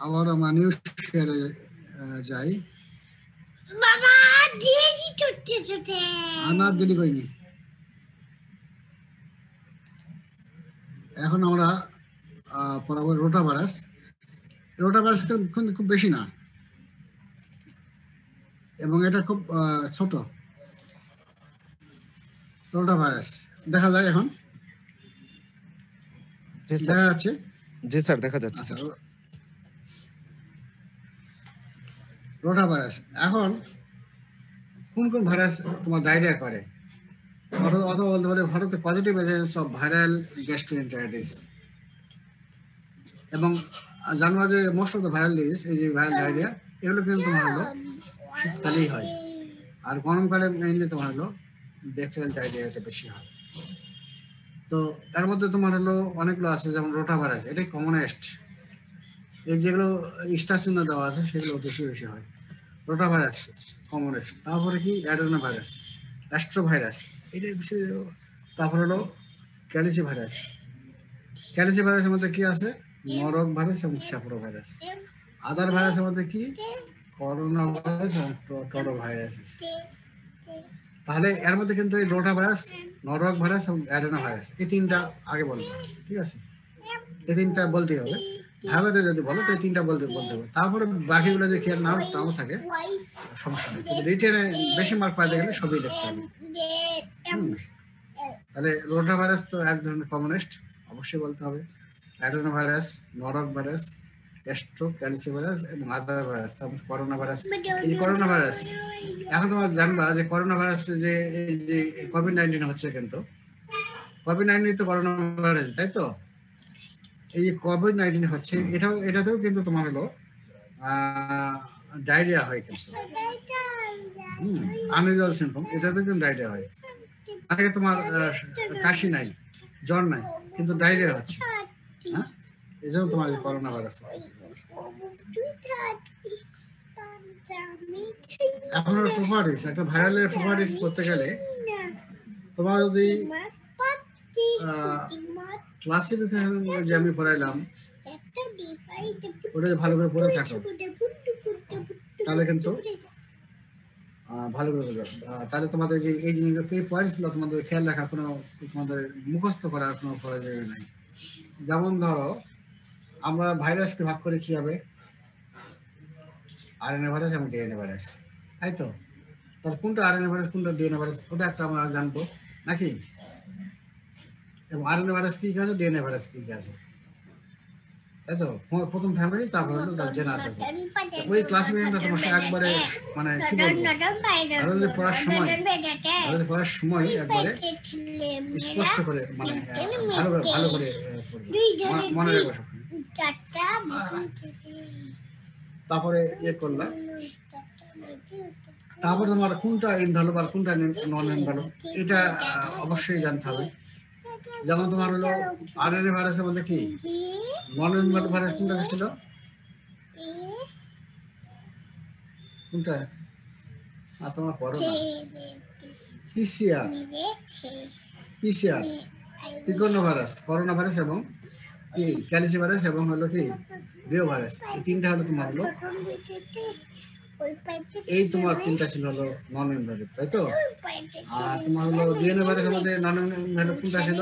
আবার আমরা নিউজ শেয়ারে যাই। বাবা দেরি করতে আমার দেরি করিনি। এখন আমরা পড়াবো রোটা ভাইরাস। রোটা ভাইরাস কিন্তু খুব বেশি না, এবং এটা খুব ছোট। রোটা ভাইরাস দেখা যায় এখন, দেখা যাচ্ছে? জি স্যার, দেখা যাচ্ছে। আচ্ছা, রোটা ভাইরাস এখন কোন ভাইরাস তোমার ডায়রিয়া করে, অথবা বলতে পারে হঠাৎ positive agents of viral gastroenteritis. এবং জানবা যে most of the viral disease, এই যে ভাইরাল ডায়রিয়া, এগুলো কিন্তু তোমার হলো শীতকালেই হয়, আর গরমকালে মেইনলি তোমার হলো ব্যাকটেরিয়াল ডায়রিয়া এটা বেশি হয়। তো এর মধ্যে তোমার হলো অনেকগুলো আছে, যেমন রোটা ভাইরাস, এটাই কমনেস্ট। এই যেগুলো স্টার চিহ্ন দেওয়া আছে সেগুলো বেশি হয়। রোটা ভাইরাস কমনেস্ট, তারপরে কি অ্যাডেনো ভাইরাস, অ্যাস্ট্রো ভাইরাস, এটা বেশি। তারপর হলো ক্যালিসি ভাইরাস। ক্যালিসি ভাইরাসের মধ্যে কি আছে? নরক ভাইরাস এবং স্যাপ্রো ভাইরাস। আদার ভাইরাসের মধ্যে কি? করোনা ভাইরাস এবং টরো ভাইরাস। তাহলে এর মধ্যে কিন্তু এই রোটা ভাইরাস, নরক ভাইরাস এবং অ্যাডেনো ভাইরাস, এই তিনটা আগে বলবো, ঠিক আছে? এই তিনটা বলতেই হবে। ভাবে যদি বলো তো এই তিনটা বলতে হবে, তারপরে বাকিগুলো যে খেয়াল নাও তাও থাকে, সমস্যা নেই। কিন্তু রিটেনে বেশি মার্ক পাইতে গেলে সবই দেখতে হবে। তাহলে রোটা ভাইরাস তো এক ধরনের কমনেস্ট, অবশ্যই বলতে হবে। অ্যাডেনো ভাইরাস, নরক ভাইরাস, অ্যাস্ট্রো, ক্যালিসি ভাইরাস এবং আদার ভাইরাস। তারপর করোনা ভাইরাস। এই করোনা ভাইরাস এখন তোমরা জানবা যে করোনা ভাইরাস যে এই যে কোভিড-19 হচ্ছে, কিন্তু কোভিড-19 তো করোনা ভাইরাস, তাই তো? এই যে কোভিড-19 হচ্ছে, এটাতেও কিন্তু তোমার হলো ডায়রিয়া হয়, কিন্তু আনইউজুয়াল সিম্পটম, এটাতেও কিন্তু ডায়রিয়া হয়। আগে তোমার কাশি নাই, জ্বর নাই, কিন্তু ডায়রিয়া হচ্ছে। হ্যাঁ, এই জন্য তোমার করোনা ভাইরাস। এখন প্রপার্টিস, একটা ভাইরালের প্রপার্টিস করতে গেলে তোমার যদি ক্লাসিফিকেশন যে আমি পড়াইলাম ওটা ভালো করে পড়ে থাকো, তাহলে কিন্তু ভালো করে বোঝো। তাহলে তোমাদের যে এই জিনিসগুলো এই পয়েন্টসগুলো তোমাদের খেয়াল রাখা কোনো তোমাদের মুখস্থ করার কোনো প্রয়োজন নাই। যেমন ধরো আমরা ভাইরাসকে ভাগ করে কি হবে, আরএনএ ভাইরাস এবং ডিএনএ ভাইরাস, তাই তো? তাহলে কোনটা আরএনএ ভাইরাস কোনটা ডিএনএ ভাইরাস ওটা একটা আমরা জানবো নাকি, এবং আরএনএ ভাইরাস কি কি আছে, ডিএনএ ভাইরাস কি কি আছে, তাই তো? প্রথম ফ্যামিলি, তারপর হলো তার জেনাস আছে। ওই ক্লাসিফিকেশনটা তোমার একবারে মানে কি বলবো, আরো যে পড়ার সময় একবারে স্পষ্ট করে মানে ভালো করে মনে রাখবো সব। তারপরে ইয়ে করলাম, তারপর তোমার কোনটা ইনভ্যালুব আর কোনটা নন ইনভ্যালুব এটা অবশ্যই জানতে হবে। যেমন তোমার হলো আরএনএ ভাইরাসের মধ্যে কি নন ইনভ্যালুব ভাইরাস কোনটা ছিল, কোনটা? আর তোমার পড়ো না, পিসিআর, পিকোনো ভাইরাস, করোনা ভাইরাস এবং কি ক্যালিসি ভাইরাস এবং হলো কি রিও ভাইরাস, এই তিনটা হলো তোমার হলো, এই তোমার তিনটা ছিল হলো নন ইনভ্যালিড, তাই তো? আর তোমার হলো ডিএনএ ভাইরাসের মধ্যে নন ইনভ্যালিড কোনটা ছিল,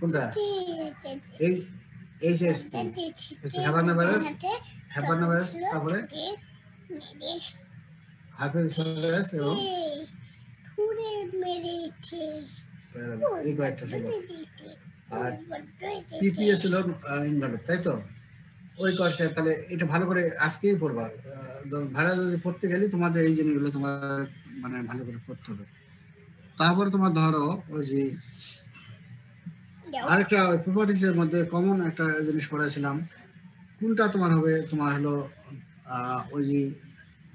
কোনটা? এই এইচএসপি, হ্যাভানা ভাইরাস, তারপরে হার্পেস ভাইরাস এবং এই কয়েকটা ছিল। আর পিপিএ ছিল ইনভ্যালিড, তাই তো? ওই কয়েকটা, তাহলে এটা ভালো করে আজকেই পড়বা। ভাইরাস যদি পড়তে গেলে তোমাদের এই জিনিসগুলো তোমার মানে ভালো করে পড়তে হবে। তারপরে তোমার ধরো ওই যে আরেকটা প্রপার্টিসের মধ্যে কমন একটা জিনিস পড়েছিলাম, কোনটা তোমার হবে, তোমার হলো ওই যে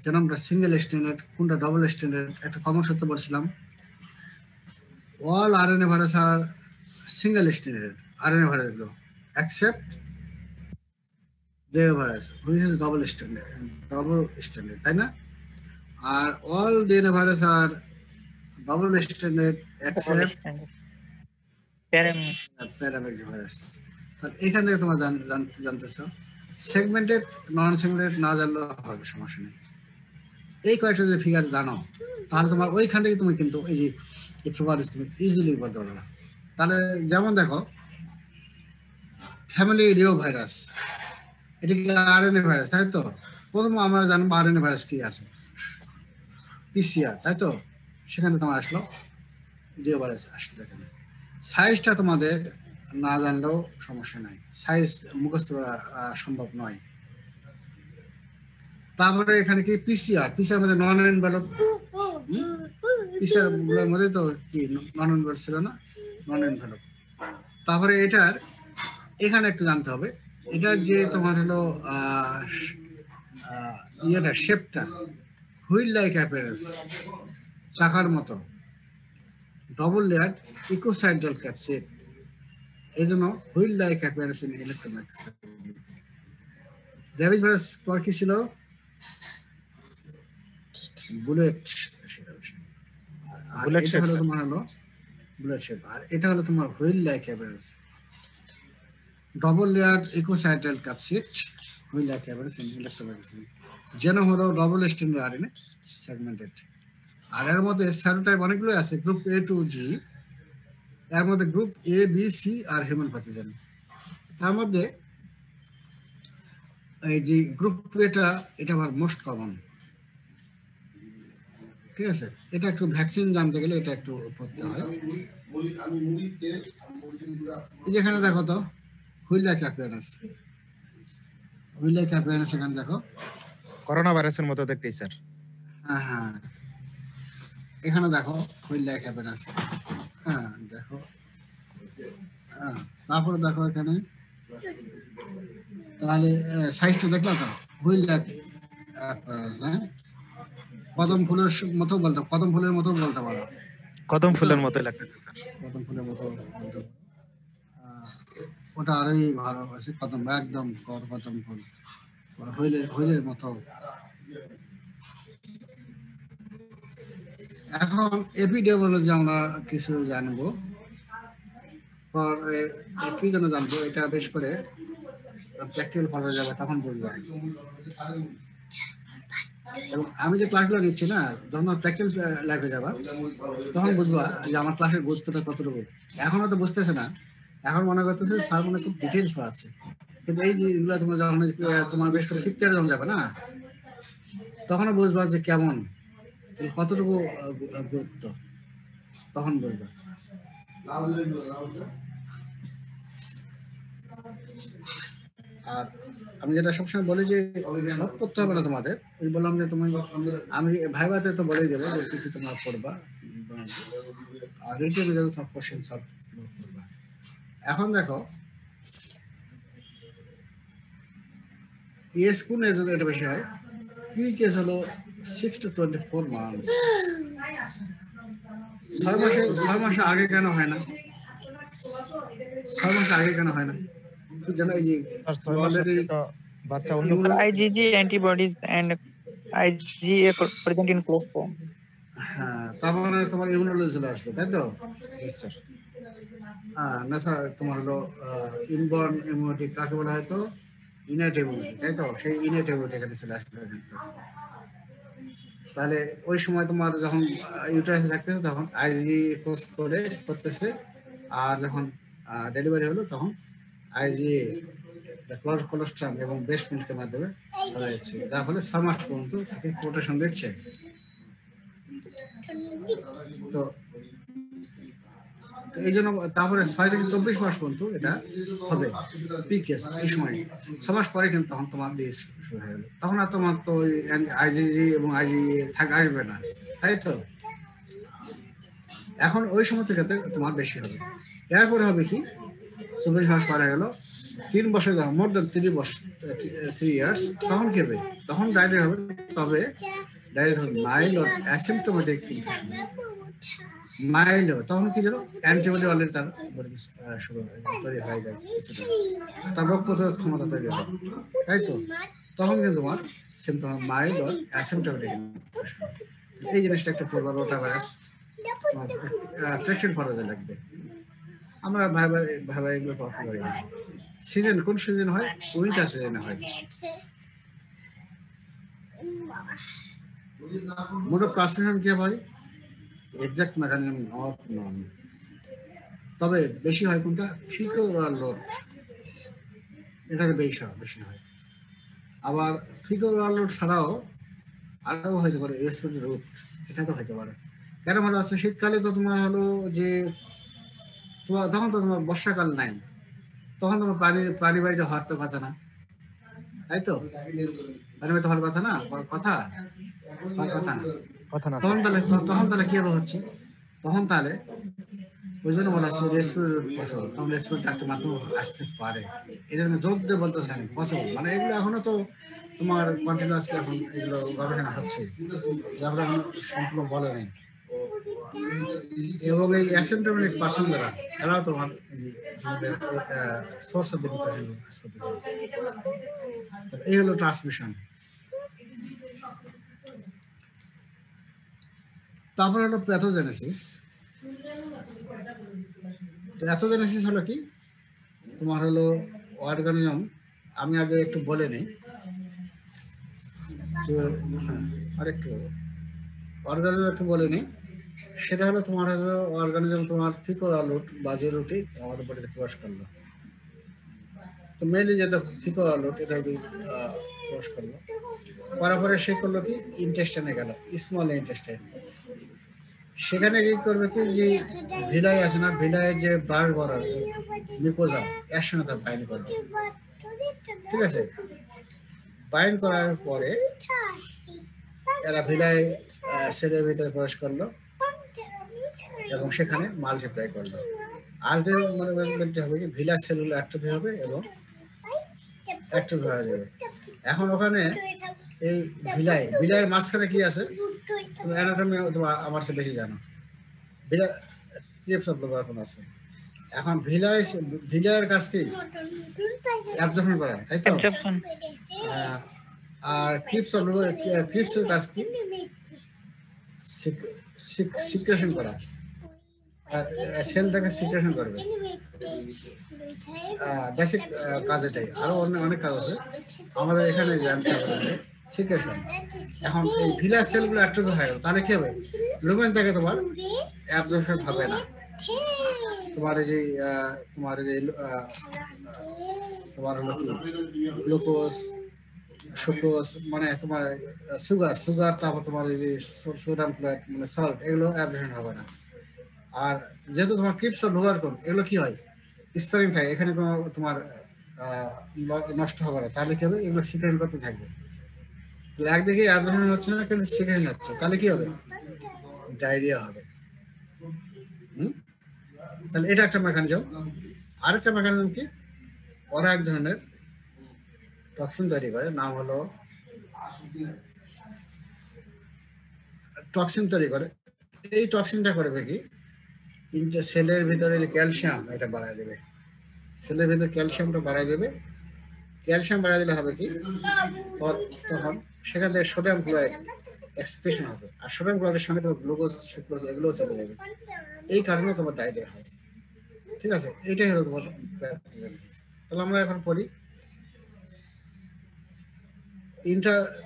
যেরকমটা সিঙ্গেল স্ট্যান্ডার্ড কোনটা ডবল স্ট্যান্ডার্ড, একটা কমন সূত্র পড়ছিলাম, অল আরএনএ ভাইরাস আর সিঙ্গেল স্ট্যান্ডার্ড আরএনএ ভাইরাস গুলো except DNA virus which is double standard, তাই না? আর অল ডিএনএ ভাইরাস আর ডাবল স্ট্যান্ডার্ড except প্যারামেক্স ভাইরাস। তাহলে এখান থেকে তোমরা জানতেছো, সেগমেন্টেড নন সেগমেন্টেড না জানলেও হবে, সমস্যা নেই। এই কয়েকটা যদি ফিগার জানো তাহলে তোমার ওইখান থেকে তুমি কিন্তু এই যে এই প্রপার্টিস তুমি ইজিলি বলতে পারবে। তাহলে যেমন দেখো ফ্যামিলি রিও ভাইরাস, এটা কি আরএনএ ভাইরাস, তাই তো? প্রথম আমরা জানবো আরএনএ ভাইরাস কি আছে, পিসিআর, তাই তো? সেখানে তোমার আসলো রিও ভাইরাস আসলো। দেখেন সাইজটা তোমাদের না জানলেও সমস্যা নাই, সাইজ মুখস্থ করা সম্ভব নয়। তারপরে এখানে কি পিসিআর মধ্যে নন ইনভ্যালিড, পিসিআর গুলোর মধ্যে তো কি নন ইনভ্যালিড ছিল না, নন ইনভ্যালিড। তারপরে এটার এখানে একটু জানতে হবে, এটার যে তোমার হলো ইয়েটা শেপটা হুইল লাইক অ্যাপিয়ারেন্স, চাকার মতো, ডবল লেয়ার ইকোসাইডাল ক্যাপসিড, এই জন্য wheel like appearance in electromagnetic. Rabies virus তোমার কি ছিল, বুলেট শেপ, হলো তোমার হলো বুলেট শেপ, আর এটা হলো তোমার wheel like appearance, double layer ইকোসাইডাল capsid, wheel like appearance in electromagnetic. যেন হলো ডবল স্ট্যান্ডার্ড আরএনএ সেগমেন্টেড। আর এর মধ্যে সেরোটাইপ অনেকগুলো আছে, গ্রুপ এ টু জি, এর মধ্যে গ্রুপ এ বি সি আর হিউম্যান প্যাথোজেন। তার মধ্যে এই যে গ্রুপ এটা আমার মোস্ট কমন, ঠিক আছে? এটা একটু ভ্যাকসিন জানতে গেলে এটা একটু পড়তে হয়। যেখানে দেখো তো হুইল লাইক অ্যাপিয়ারেন্স, এখানে দেখো করোনা ভাইরাসের মতো দেখতেই স্যার। হ্যাঁ হ্যাঁ, এখানে দেখো হুইল লাইক অ্যাপিয়ারেন্স, হ্যাঁ দেখো, হ্যাঁ তারপরে দেখো এখানে, তাহলে সাইজটা দেখলা তো হুইল লাইক অ্যাপিয়ারেন্স। হ্যাঁ, কদম ফুলের মতো বলতে পারো, কদম ফুলের মতো লাগতেছে স্যার। কদম ফুলের মতো বলতে, ওটা আরোই ভালো আছে, কদম একদম কদম ফুল হুইলের মতো। এখন এপিডেমিওলজি আমরা কিছু জানবো, কি জন্য জানবো এটা বেশ করে প্র্যাকটিক্যাল পড়া যাবে, তখন বুঝবো। এবং আমি যে ক্লাসগুলো নিচ্ছি না, যখন প্র্যাকটিক্যাল লাইফে যাবা তখন বুঝবা যে আমার ক্লাসের গুরুত্বটা কতটুকু। এখনো তো বুঝতেছে না, এখন মনে করতেছে স্যার মনে খুব ডিটেলস পড়াচ্ছে, কিন্তু এই যে এগুলো তোমার যখন তোমার বেশ করে ফিফথ ইয়ারে যখন যাবে না, তখনও বুঝবা যে কেমন কতটুকু গুরুত্ব, তখন বুঝবা। আর আমি যেটা সবসময় বলি যে সব করতে হবে না তোমাদের, ওই বললাম যে তুমি আমি ভাইভাতে তো বলেই দেবো যে কি কি তোমরা পড়বা, আর রিটেনে যাবে তোমার কোশ্চেন সলভ করবা। এখন দেখো স্কুল যদি এটা বেশি হয়, প্রি কেস হলো 6 to 24 months। 6 মাসে আগে কেন হয় না? 6 মাসে আগে কেন হয় না? যেন এই যে আর 6 মাস অলরেডি আগে তো বাচ্চা অন্য IgG antibodies and IgA present in close form. হ্যাঁ, তার মানে তোমার ইমিউনোলজি চলে আসবে, তাই তো? স্যার। না স্যার, তোমার হলো ইনবর্ন ইমিউনিটি কাকে বলা হয় তো? ইনেট ইমিউনিটি, তাই তো? সেই ইনেট ইমিউনিটি এখানে চলে আসবে কিন্তু। তাহলে ওই সময় তোমার যখন ইউটারাসে থাকতেছে তখন আইজি কোর্স করে করতেছে, আর যখন ডেলিভারি হলো তখন আইজি কোলেস্ট্রাম এবং ব্রেস্ট মিল্কের মাধ্যমে চলে যাচ্ছে, যার ফলে 6 মাস পর্যন্ত তাকে প্রোটেকশন দিচ্ছে। তো এই জন্য তারপরে 6 থেকে 24 মাস পর্যন্ত এটা হবে পিকেস। এই সময় 6 মাস পরে কিন্তু তখন তোমার ডিস শুরু হয়ে গেল, তখন আর তোমার তো ওই আইজিজি এবং আইজি আসবে না, তাই তো? এখন ওই সময় থেকে তোমার বেশি হবে। এরপরে হবে কি, 24 মাস পরে গেল, 3 বছর, মোর দেন 3 ইয়ার্স, তখন কি হবে? তখন ডায়রিয়া হবে, তবে ডায়রিয়া হবে mild or asymptomatic infection. Mild হবে তখন কি জানো, অ্যান্টিবডি অলরেডি তার শুরু তৈরি হয়ে যায়, তার রোগ প্রতিরোধ ক্ষমতা তৈরি হয়, তাই তো? তখন কিন্তু তোমার symptom mild or asymptomatic infection. এই জিনিসটা একটু পড়বা, রোটা ভাইরাস প্রেগনেন্ট ফরজে লাগবে। আমরা ভাই এগুলো তো অর্থ করি না। সিজন কোন সিজন হয়? উইন্টার সিজনে হয়। মোড অফ ট্রান্সমিশন কি হয়? এক্সাক্ট মেকানিজম অফ নন, তবে বেশি হয় কোনটা? ফিকোরাল লোড, এটাতে বেশি হয়। আবার ফিকোরাল লোড ছাড়াও আরও হইতে পারে রেসপিরেটরি রুট, এটা তো হইতে পারে। কেন ভালো আছে? শীতকালে তো তোমার হলো যে তখন তো তোমার বর্ষাকাল নাই, তখন তোমার পানি বাড়িতে হওয়ার তো কথা না, তাই তো? পানি বাড়িতে হওয়ার কথা না, কথা না। তখন তাহলে কি হবে হচ্ছে? তখন তাহলে ওই জন্য বলা হচ্ছে রেসপিরেটরি পসিবল, তখন রেসপিরেটরি ডাক্তার মাধ্যমে আসতে পারে। এই জন্য জোর দিয়ে বলতেছে না পসিবল, মানে এগুলো এখনো তো তোমার কন্টিনিউয়াসলি এখন এগুলো গবেষণা হচ্ছে, যারা এখন সম্পূর্ণ বলে নেই। এবং এই অ্যাসিম্পটোমেটিক পার্সন যারা, এরাও তোমার আমাদের সোর্স অফ ইনফেকশন কাজ করতেছে। এই হলো ট্রান্সমিশন। তারপর হলো প্যাথোজেনেসিস। প্যাথোজেনেসিস হলো কি, তোমার হলো অর্গানিজম, আমি আগে একটু বলে নিই যে আরেকটু অর্গানিজম একটু বলে নিই। সেটা হলো তোমার হলো অর্গানিজম তোমার ফিকোরাল রুট বা যে রুটে আমাদের বডিতে প্রবেশ করলো, তো মেনলি যেটা ফিকোরাল রুট এটা প্রবেশ করলো, করার পরে সে করলো কি ইন্টেস্টাইনে গেল, স্মল ইন্টেস্টাইন। সেখানে কি করবে কি, যে ভিলাই আছে না, ভিলায় যে ব্লাড বরার মিকোজা, এর সঙ্গে তার বাইন্ড করবে, ঠিক আছে? বাইন্ড করার পরে এরা ভিলায় সেলের ভিতরে প্রবেশ করলো এবং সেখানে মাল্টিপ্লাই করলো। আলটিমেটলি হবে কি, ভিলা সেলুলার অ্যাট্রফি হবে এবং অ্যাট্রফি হয়ে যাবে। এখন ওখানে এই ভিলায়ের মাঝখানে কি আছে? তুমি অ্যানাটমি আমার চেয়ে বেশি জানো। ক্রিপস অফ লোবারফোন আছে। এখন ভিলায়ের কাজ কি? অ্যাবজর্পশন করা, তাই তো? আর ক্রিপসের কাজ কি? সিক্রেশন করা, সেল থেকে সিক্রেশন করবে। বেসিক কাজ এটাই, আরো অনেক কাজ আছে আমাদের এখানে। সিক্রেশন। এখন এই ভিলাস সেলগুলো অ্যাট্রফি হয়ে গেল, তাহলে কি হবে? লুমেন থেকে তোমার অ্যাবজর্পশন হবে না। তোমার এই যে তোমার এই যে তোমার হলো কি গ্লুকোজ, সুক্রোজ, মানে তোমার সুগার, তারপর তোমার এই যে সোডিয়াম ক্লোরাইড মানে সল্ট, এগুলো অ্যাবজর্পশন হবে না। আর যেহেতু তোমার ক্রিপস লোয়ার কোন, এগুলো কি হয়? স্পেরিং থাকে, এখানে কোনো তোমার নষ্ট হবে না। তাহলে কি হবে? এগুলো সিক্রেশন করতে থাকবে। তাহলে একদিকে অ্যাবজর্পশন হচ্ছে না, কিন্তু সিক্রেশন হচ্ছে, তাহলে কি হবে? ডায়রিয়া হবে। তাহলে এটা একটা মেকানিজম। আরেকটা মেকানিজম কি, ওরা এক ধরনের টক্সিন তৈরি করে, নাম হলো টক্সিন তৈরি করে। এই টক্সিনটা করবে কি, সেলের ভিতরে যে ক্যালসিয়াম, এটা বাড়ায় দেবে। সেলের ভিতরে ক্যালসিয়ামটা বাড়ায় দেবে। ক্যালসিয়াম বাড়ায় দিলে হবে কি, তখন সেখান থেকে সোডিয়াম ক্লোরাইড এক্সপ্রেশন হবে, আর সোডিয়াম ক্লোরাইডের সঙ্গে তোমার গ্লুকোজ, সুক্রোজ এগুলো চলে যাবে। এই কারণে তোমার ডায়রিয়া হয়। ঠিক আছে, এটাই হলো তোমার প্যাথোজেনেসিস। তাহলে আমরা এখন পড়ি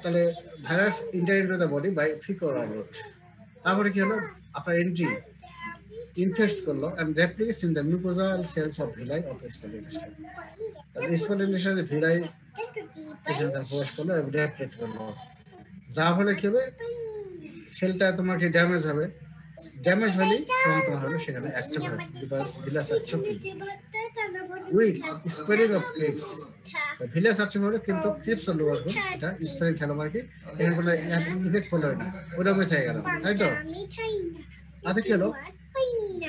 তাহলে virus enter into the body by ফিকো root. তারপরে কি হলো, আপনার এন্ট্রি ইনফেক্টস করলো and রেপ্লিকেটস in the mucosal sales of villi of small intestine. তাহলে স্মল ইন্টেস্টাইনে ভিলাই এখানে তার প্রবেশ করলো এবং রেপ্লিকেট করলো, যার ফলে কি হবে, সেলটা তোমার কি ড্যামেজ হবে। ড্যামেজ হলেই তখন তোমার হলো সেখানে অ্যাট্রফি হবে, because villous atrophy with spreading of crypts. Villous atrophy হলো কিন্তু ক্রিপস লোয়ার কোন, এটা স্প্রেডিং খেলো মানে কি, এখানে কোনো ইফেক্ট পড়লো না, ওরকমই থেকে গেল, তাই তো? তাতে কি হলো,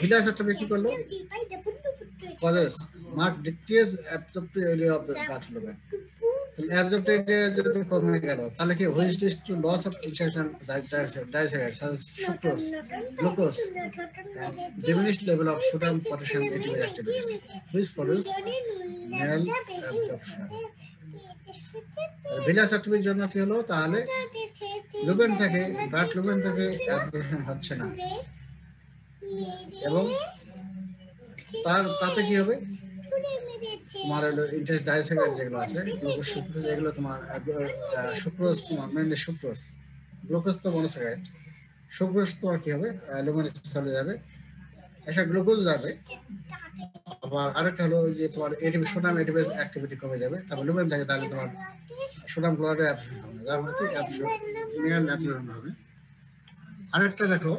ভিলাস অ্যাট্রফি কি করলো, causes marked decrease absorptive area of the gut lumen. Absorptive area যদি কমে গেল, তাহলে কি which leads to loss of insertion disaccharides such as sucrose, glucose, and diminished level of sodium, potassium, ATP activities, which produce malabsorption. Villus অ্যাট্রফির জন্য কি হলো, তাহলে lumen থেকে গাট লুমেন থেকে অ্যাবজর্পশন হচ্ছে না, এবং তাতে কি হবে, তোমার হলো ইন্টারেস্ট ডাইস্যাকারাইড যেগুলো আছে, গ্লুকোজ, সুক্রোজ, এগুলো তোমার সুক্রোজ, তোমার মেনলি সুক্রোজ, গ্লুকোজ তো মনোস্যাকারাইড, সুক্রোজ তোমার কি হবে, লুমেনে চলে যাবে, একটা গ্লুকোজ যাবে। আবার আরেকটা হলো যে তোমার এটিপি, সোডিয়াম এটিপি অ্যাক্টিভিটি কমে যাবে, তারপর লুমেন থাকে, তাহলে তোমার সোডিয়াম ক্লোরাইড অ্যাবজর্পশন হবে, যার মানে কি অ্যাবজর্পশন হবে। আরেকটা দেখো,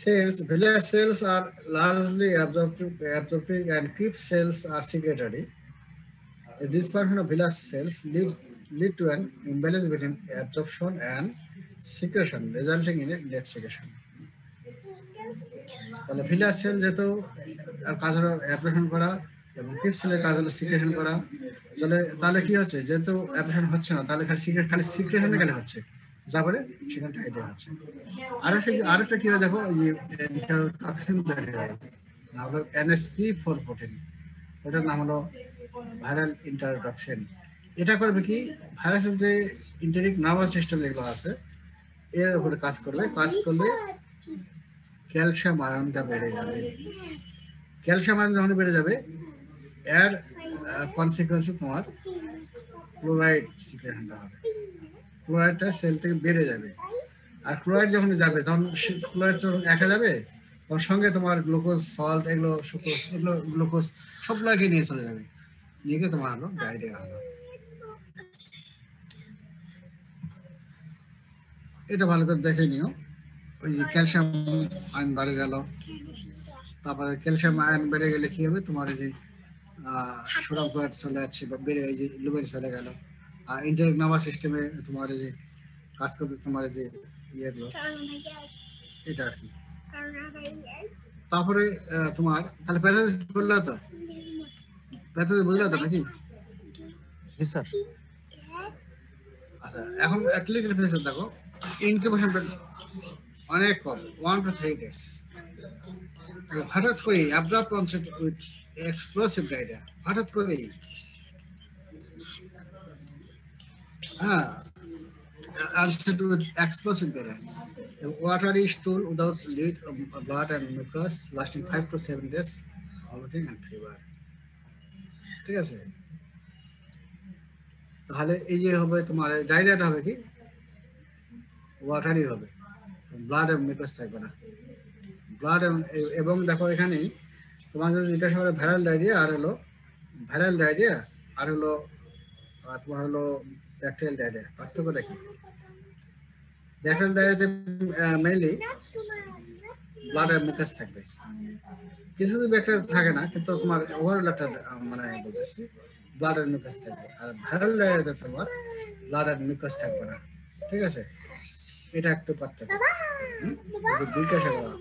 cells, villi cells are largely absorptive and Krebs cells are secretory. A dysfunction of villi cells lead to an imbalance between absorption and secretion, resulting in a desiccation. তাহলে villi sell যেহেতু আর কাজ হলো absorption করা এবং Cripps সেলের কাজ হলো secretion করা, তাহলে কি হচ্ছে, যেহেতু অ্যাবজর্পশন হচ্ছে না, তাহলে খালি সিক্রেশনে গেলে হচ্ছে, যা বলে সেখানে ডায়রিয়া হচ্ছে। আরেকটা কি হয় দেখো, যে টক্সিন তৈরি হয়, নাম হলো NSP4 প্রোটিন, এটার নাম হলো ভাইরাল ইন্টারটক্সিন। এটা করবে কি, ভাইরাসের যে ইন্টারিক নার্ভাস সিস্টেম যেগুলো আছে এর উপরে কাজ করলে ক্যালসিয়াম আয়নটা বেড়ে যাবে। ক্যালসিয়াম আয়ন যখন বেড়ে যাবে, এর কনসিকুয়েন্সে তোমার ক্লোরাইড সিক্রেশনটা হবে, ক্লোরাইডটা সেল থেকে বেড়ে যাবে। আর ক্লোরাইড যখন যাবে, তখন ক্লোরাইড যখন একা যাবে, তখন সঙ্গে তোমার গ্লুকোজ, সল্ট, এগুলো সুক্রোজ, এগুলো গ্লুকোজ সবগুলোকে নিয়ে চলে যাবে, নিয়ে গিয়ে তোমার হলো ডায়রিয়া হলো। এটা ভালো করে দেখে নিও। ওই যে ক্যালসিয়াম আয়ন বেড়ে গেল, তারপরে ক্যালসিয়াম আয়ন বেড়ে গেলে কি হবে, তোমার এই যে সোডিয়াম ক্লোরাইড চলে যাচ্ছে বা বেড়ে, এই যে লুমেন চলে গেল, আর ইন্টারিক নার্ভাস সিস্টেমে তোমার এই যে কাজ করতে তোমার এই যে ইয়েগুলো, এটা আর কি। তারপরে তোমার তাহলে প্যাথোলজি বললে তো, প্যাথোলজি বুঝলে তো নাকি? জি স্যার। আচ্ছা, এখন ক্লিনিক্যাল ফেজে দেখো, ইনকিউবেশন অনেক কম, 1 to 3 days। হঠাৎ করে absorb onset with explosive diarrhoea, হঠাৎ করে onset with explosive diarrhea, watery stool without lead, blood and mucus lasting 5 to 7 days, vomiting and fever। ঠিক আছে, তাহলে এই যে হবে তোমার ডায়রিয়াটা হবে কি ওয়াটারই হবে, ব্লাড এবং মিউকাস থাকবে না। ব্লাড এবং দেখো এখানেই তোমার যদি জিজ্ঞাসা করে ভাইরাল ডায়রিয়া আর হলো তোমার হলো ব্যাকটেরিয়াল ডায়রিয়া, পার্থক্যটা কি? ব্যাকটেরিয়াল ডায়রিয়াতে মেইনলি ব্লাড আর মিউকাস থাকবে, কিছু ব্যাকটেরিয়া থাকে না, কিন্তু তোমার ওভারঅল একটা মানে বলতেছি ব্লাড আর মিউকাস থাকবে। আর ভাইরাল ডায়রিয়াতে তোমার ব্লাড আর মিউকাস থাকবে না, ঠিক আছে? এটা একটু পার্থক্য। জিজ্ঞাসা করা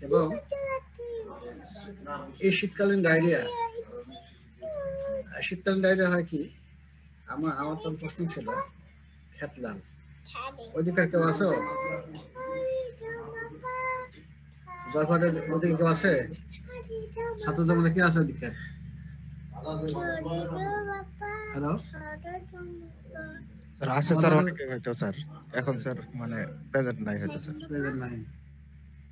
এবং এই শীতকালীন ডায়রিয়া হয় কি, আমার তো প্রশ্ন ছিল খেতলাল, ওইদিকার কেউ আছো? জয়ফাটের ওদিকে কেউ আছে? ছাত্রদের মধ্যে কে আছে ওদিকে? হ্যালো স্যার আছে স্যার, অনেকে হয়তো স্যার এখন স্যার মানে প্রেজেন্ট নাই হয়তো স্যার। প্রেজেন্ট নাই।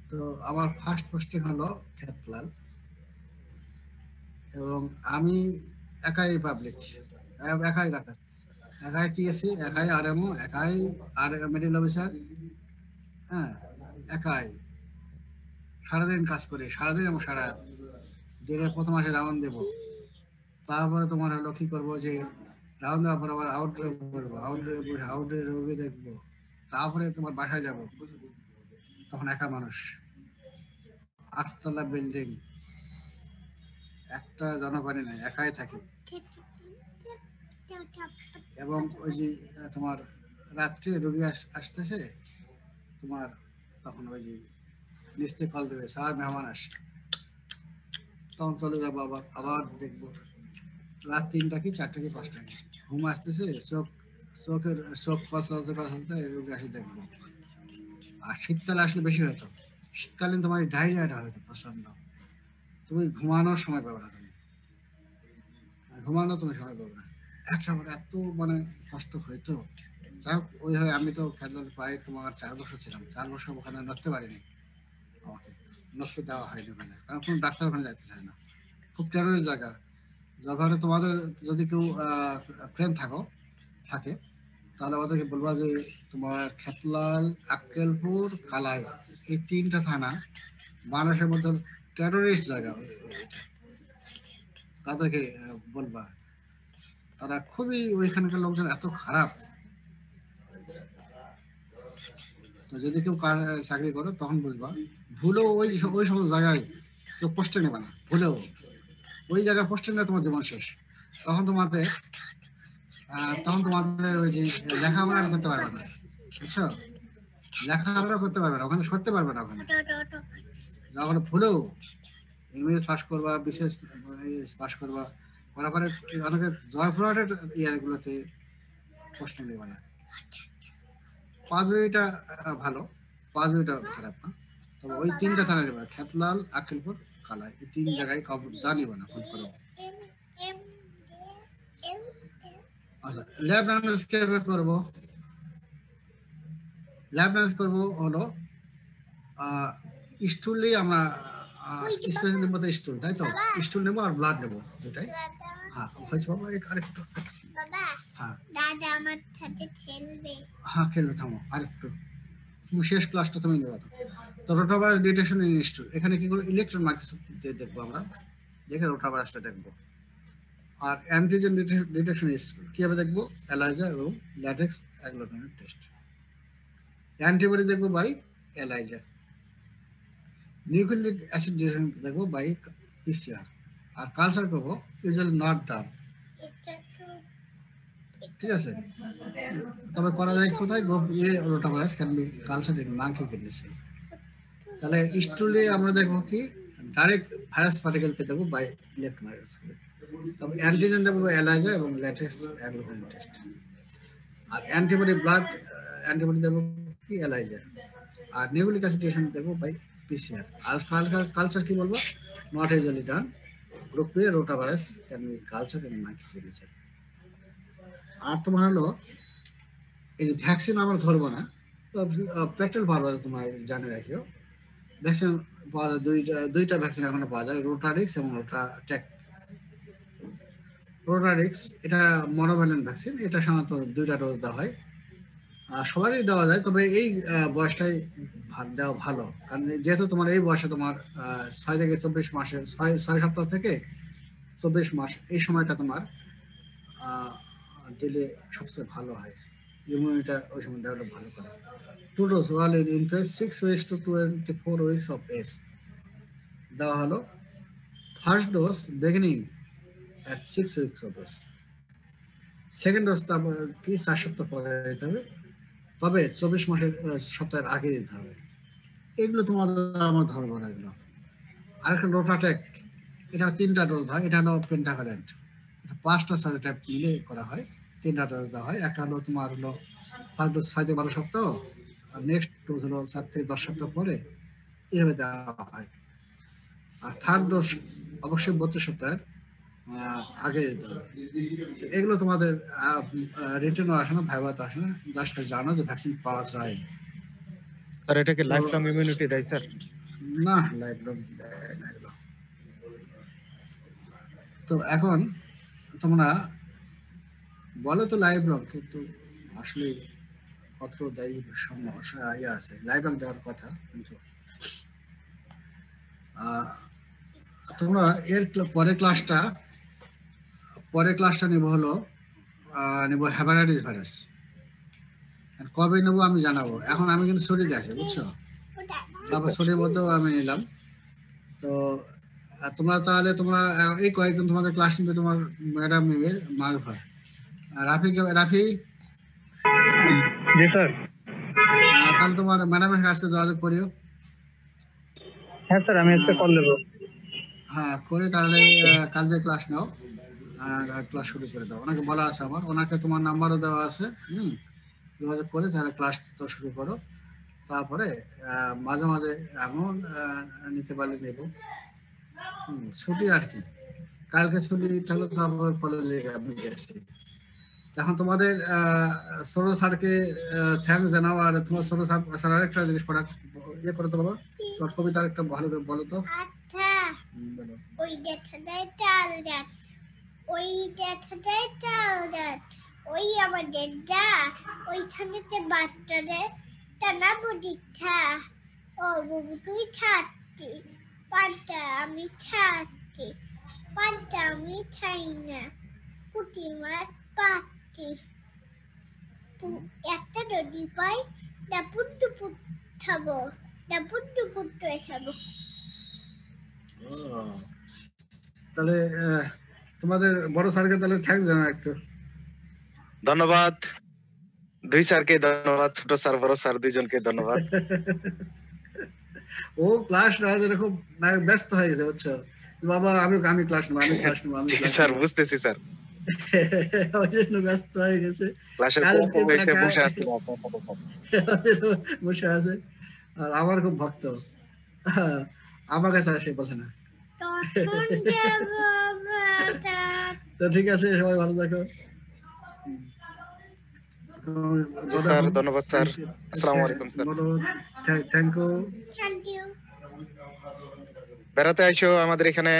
তো আমার ফার্স্ট পোস্টিং হলো খেতলাল এবং আমি একাই পাবলিক, একাই ডাক্তার, একাই টিএসসি, একাই আরএমও, একাই আর মেডিকেল অফিসার, হ্যাঁ একাই সারাদিন কাজ করি, সারাদিন এবং সারা দিনের প্রথম মাসে রাউন্ড দেবো, তারপরে তোমার হলো কি করবো যে রাউন্ড দেওয়ার পর আবার আউটডোরে করবো, আউটডোরে রোগী দেখবো, তারপরে তোমার বাসায় যাব, তখন একা মানুষ, 8 তলা বিল্ডিং, একটা জনগণই নাই, একাই থাকি। এবং ওই যে তোমার রাত্রে রোগী আসতেছে তোমার, তখন ওই যে নিস্তে কল দেবে স্যার মেহমান আসে, তখন চলে যাবো, আবার দেখবো রাত 3টা কি 4টা কি 5টা কি ঘুম আসতেছে, চোখ পাশাতে রোগী আসে দেখবো। আর শীতকালে আসলে বেশি হতো, শীতকালীন তোমার ডায়রিয়াটা হয়তো প্রচন্ড, তুমি ঘুমানোর সময় পাবে না, তুমি সময় পাবে না, একসময় এত মানে কষ্ট হইতো। যাই হোক ওইভাবে আমি তো খেলার প্রায় তোমার 4 বছর ছিলাম, 4 বছর ওখানে নড়তে পারিনি, আমাকে নড়তে দেওয়া হয়নি ওখানে, কারণ কোনো ডাক্তার ওখানে যাইতে চায় না, খুব টেরোরিস্ট জায়গা। যখন তোমাদের যদি কেউ ফ্রেন্ড থাকে তাহলে ওদেরকে বলবা যে তোমার খেতলাল, আক্কেলপুর, কালাই এই 3টা থানা বাংলাদেশের মধ্যে টেরোরিস্ট জায়গা, তাদেরকে বলবা, তারা খুবই ওইখানকার লোকজন এত খারাপ। তো যদি কেউ চাকরি করো তখন বুঝবা, ভুলেও ওই সমস্ত জায়গায় কেউ পোস্টে নেবে না, ভুলেও ওই জায়গায় পোস্টে নিলে তোমার জীবন শেষ। তখন তোমাদের ওই যে লেখাপড়া করতে পারবে না, বুঝছো? লেখাপড়া করতে পারবে না, ওখানে সরতে পারবে না, ওখানে যখন ভুলেও ইংরেজি পাস করবা, বিশেষ পাস করবা, করার পরে অনেকে জয়পুরহাটের ইয়ারগুলোতে প্রশ্ন নেবে না। 5 মিনিটটা ভালো, 5 মিনিটটা খারাপ না, তবে ওই 3টা থানা নেবে, খেতলাল, আক্কেলপুর, কালাই, এই 3 জায়গায় খবরটা নিবে না, ভুল করো। আচ্ছা, ল্যাব অ্যানালাইসিস কিভাবে করবো? ল্যাব অ্যানালাইসিস করবো হলো স্টুলই আমরা স্পেশালি নেবো, তো স্টুল, তাই তো স্টুল নেবো আর ব্লাড নেবো, দুটাই। হ্যাঁ হয়েছে বাবা, আরেকটু। হ্যাঁ দাদা আমার সাথে খেলবে। হ্যাঁ খেলবে, থামো আরেকটু, তুমি শেষ ক্লাসটা তুমি নেবে। তো রোটাভাইরাস ডিটেকশন ইনস্টিটিউট, এখানে কি করে ইলেকট্রন মাইক্রোস্কোপ দেখবো আমরা, দেখে রোটাভাইরাসটা দেখবো। আর অ্যান্টিজেন ডিটেকশন ইনস্টিটিউট কিভাবে দেখবো? এলাইজা এবং ল্যাটেক্স অ্যাগ্লুটিনেট টেস্ট। অ্যান্টিবডি দেখবো by ELISA, nucleic acid detection দেখবো বাই পিসিআর, আর কালচার করবো ইউজুয়ালি নট ডান, ঠিক আছে? তবে করা যায় কোথায়? Group A rotavirus can be কালচারড in monkey kidney sell. তাহলে স্টুলে আমরা দেখবো কি ডাইরেক্ট ভাইরাস পার্টিকেলকে দেখবো বাই ইলেকট্রন মাইক্রোস্কোপ। তবে অ্যান্টিজেন দেখবো এলাইজা এবং ল্যাটেক্স অ্যাগ্লুটিনেট টেস্ট। আর অ্যান্টিবডি ব্লাড অ্যান্টিবডি দেখবো কি এলাইজা, আর নিউক্লিক অ্যাসিড ডিটেকশন দেখবো বাই পিসিআর। আর কালচার কি বলবো? Not usually done, group A rotavirus can be কালচারড in monkey kidney sell. আর তোমার হলো এই যে ভ্যাকসিন আমরা ধরবো না, তো প্র্যাকটিক্যাল পারপাস তোমরা জানে রাখিও, ভ্যাকসিন পাওয়া যায় দুইটা ভ্যাকসিন এখনো পাওয়া যায়, রোটারিক্স এবং রোটাটেক। রোটারিক্স এটা মনোভ্যালেন্ট ভ্যাকসিন, এটা সাধারণত 2টা ডোজ দেওয়া হয়। সবারই দেওয়া যায়, তবে এই বয়সটাই দেওয়া ভালো, কারণ যেহেতু তোমার এই বয়সে তোমার 6 থেকে 24 মাসে 6 সপ্তাহ থেকে 24 মাস এই সময়টা তোমার দিলে সবচেয়ে ভালো হয়, ইমিউনিটা ওই সময় ডেভেলপ ভালো করে। 2 dose oral in phase 6 weeks to 24 weeks of age দেওয়া হলো। First dose beginning at 6 weeks of age, second dose কি 4 সপ্তাহ পরে দিতে হবে, তবে 24 মাসের সপ্তাহের আগে দিতে হবে। এগুলো তোমাদের আমার ধর্ম এগুলো। আরেকটা রোটাটেক, এটা 3টা ডোজ হয়, এটা হলো পেন্টাভ্যালেন্ট, এটা 5টা সাইটোটাইপ মিলে করা হয়, 3টা ডোজ দেওয়া হয়। একটা হলো তোমার হলো ফার্স্ট ডোজ 6 থেকে 12 সপ্তাহ, আর নেক্সট ডোজ হলো 7 থেকে 10 সপ্তাহ পরে, এইভাবে দেওয়া হয়। আর থার্ড ডোজ অবশ্যই 32 সপ্তাহের আগে দিতে হবে। এগুলো তোমাদের রিটেনও আসে না, ভাইভাতে আসে না, জাস্ট জানো যে ভ্যাকসিন পাওয়া যায়। স্যার এটা কি লাইফ লং ইমিউনিটি দেয় স্যার? না, লাইফ লং দেয় না এগুলো। তো এখন তোমরা বলো তো লাইফ লং, কিন্তু আসলে কত দেয় সমস্যা আছে, লাইফ লং দেওয়ার কথা, কিন্তু তোমরা এর পরের ক্লাসটা নেবো হলো নেবো হেপাটাইটিস ভাইরাস। কবে নেবো আমি জানাবো, এখন আমি কিন্তু শরীরে আছে, বুঝছো, তারপর শরীরের মধ্যেও আমি নিলাম। তো তোমরা তাহলে এই কয়েকদিন তোমাদের ক্লাস নিবে, তোমার ম্যাডাম নেবে মারুফা, রাফি। জি স্যার। তাহলে তোমার ম্যাডামের কাছে যোগাযোগ করিও। হ্যাঁ স্যার, আমি একটা কল দেবো। হ্যাঁ, করে তাহলে কাল যে ক্লাস নাও, ক্লাস শুরু করে দাও। ওনাকে বলা আছে আমার, ওনাকে তোমার নাম্বারও দেওয়া আছে, যোগাযোগ করে তাহলে ক্লাস তো শুরু করো। তারপরে মাঝে মাঝে এমন নিতে পারলে নেব, ছুটি আর কি, কালকে ছুটি থাকলে তারপরে কলেজে আমি গেছি। এখন তোমাদের সরো স্যারকে থ্যাংক জানাও, আর তোমার সরো স্যার আরেকটা জিনিস পড়া ইয়ে করে তো বাবা, তোমার কবিতা আরেকটা ভালো করে বলো তো। আচ্ছা, ওই দেখা যায় চাল ডাট, ওই দেখা যায় চাল ডাট, ওই আমাদের যা ওইখানেতে বাচ্চাদের টানা বুঝিচ্ছা, ও বুবু তুই ছাড়ছি, পাঁচটা আমি ছাড়ছি, পাঁচটা আমি ছাই না, পুঁটি মাছ পাচ্ছি, একটা যদি পাই দাপুর দুপুর খাবো, দাপুর দুপুর খাবো। তাহলে তোমাদের বড় স্যারকে তাহলে থ্যাংকস জানাও একটু। ধন্যবাদ, 2 স্যারকে ধন্যবাদ, ছোট স্যার বড় স্যার দুইজনকে ধন্যবাদ। ও ক্লাস না যেরকম ব্যস্ত হয়ে গেছে, বুঝছো, বাবা আমি ক্লাস নেবো, আমি ক্লাস নেবো, আমি ক্লাস স্যার বুঝতেছি স্যার, ওই জন্য ব্যস্ত হয়ে গেছে, ক্লাসের বসে আসছিল বসে আছে। আর আমার খুব ভক্ত, আমার কাছে আসে বোঝে না। তো ঠিক আছে, সবাই ভালো থাকো। স্যার ধন্যবাদ স্যার, আসসালামু আলাইকুম স্যার। Thank you. বেড়াতে আইসো আমাদের এখানে।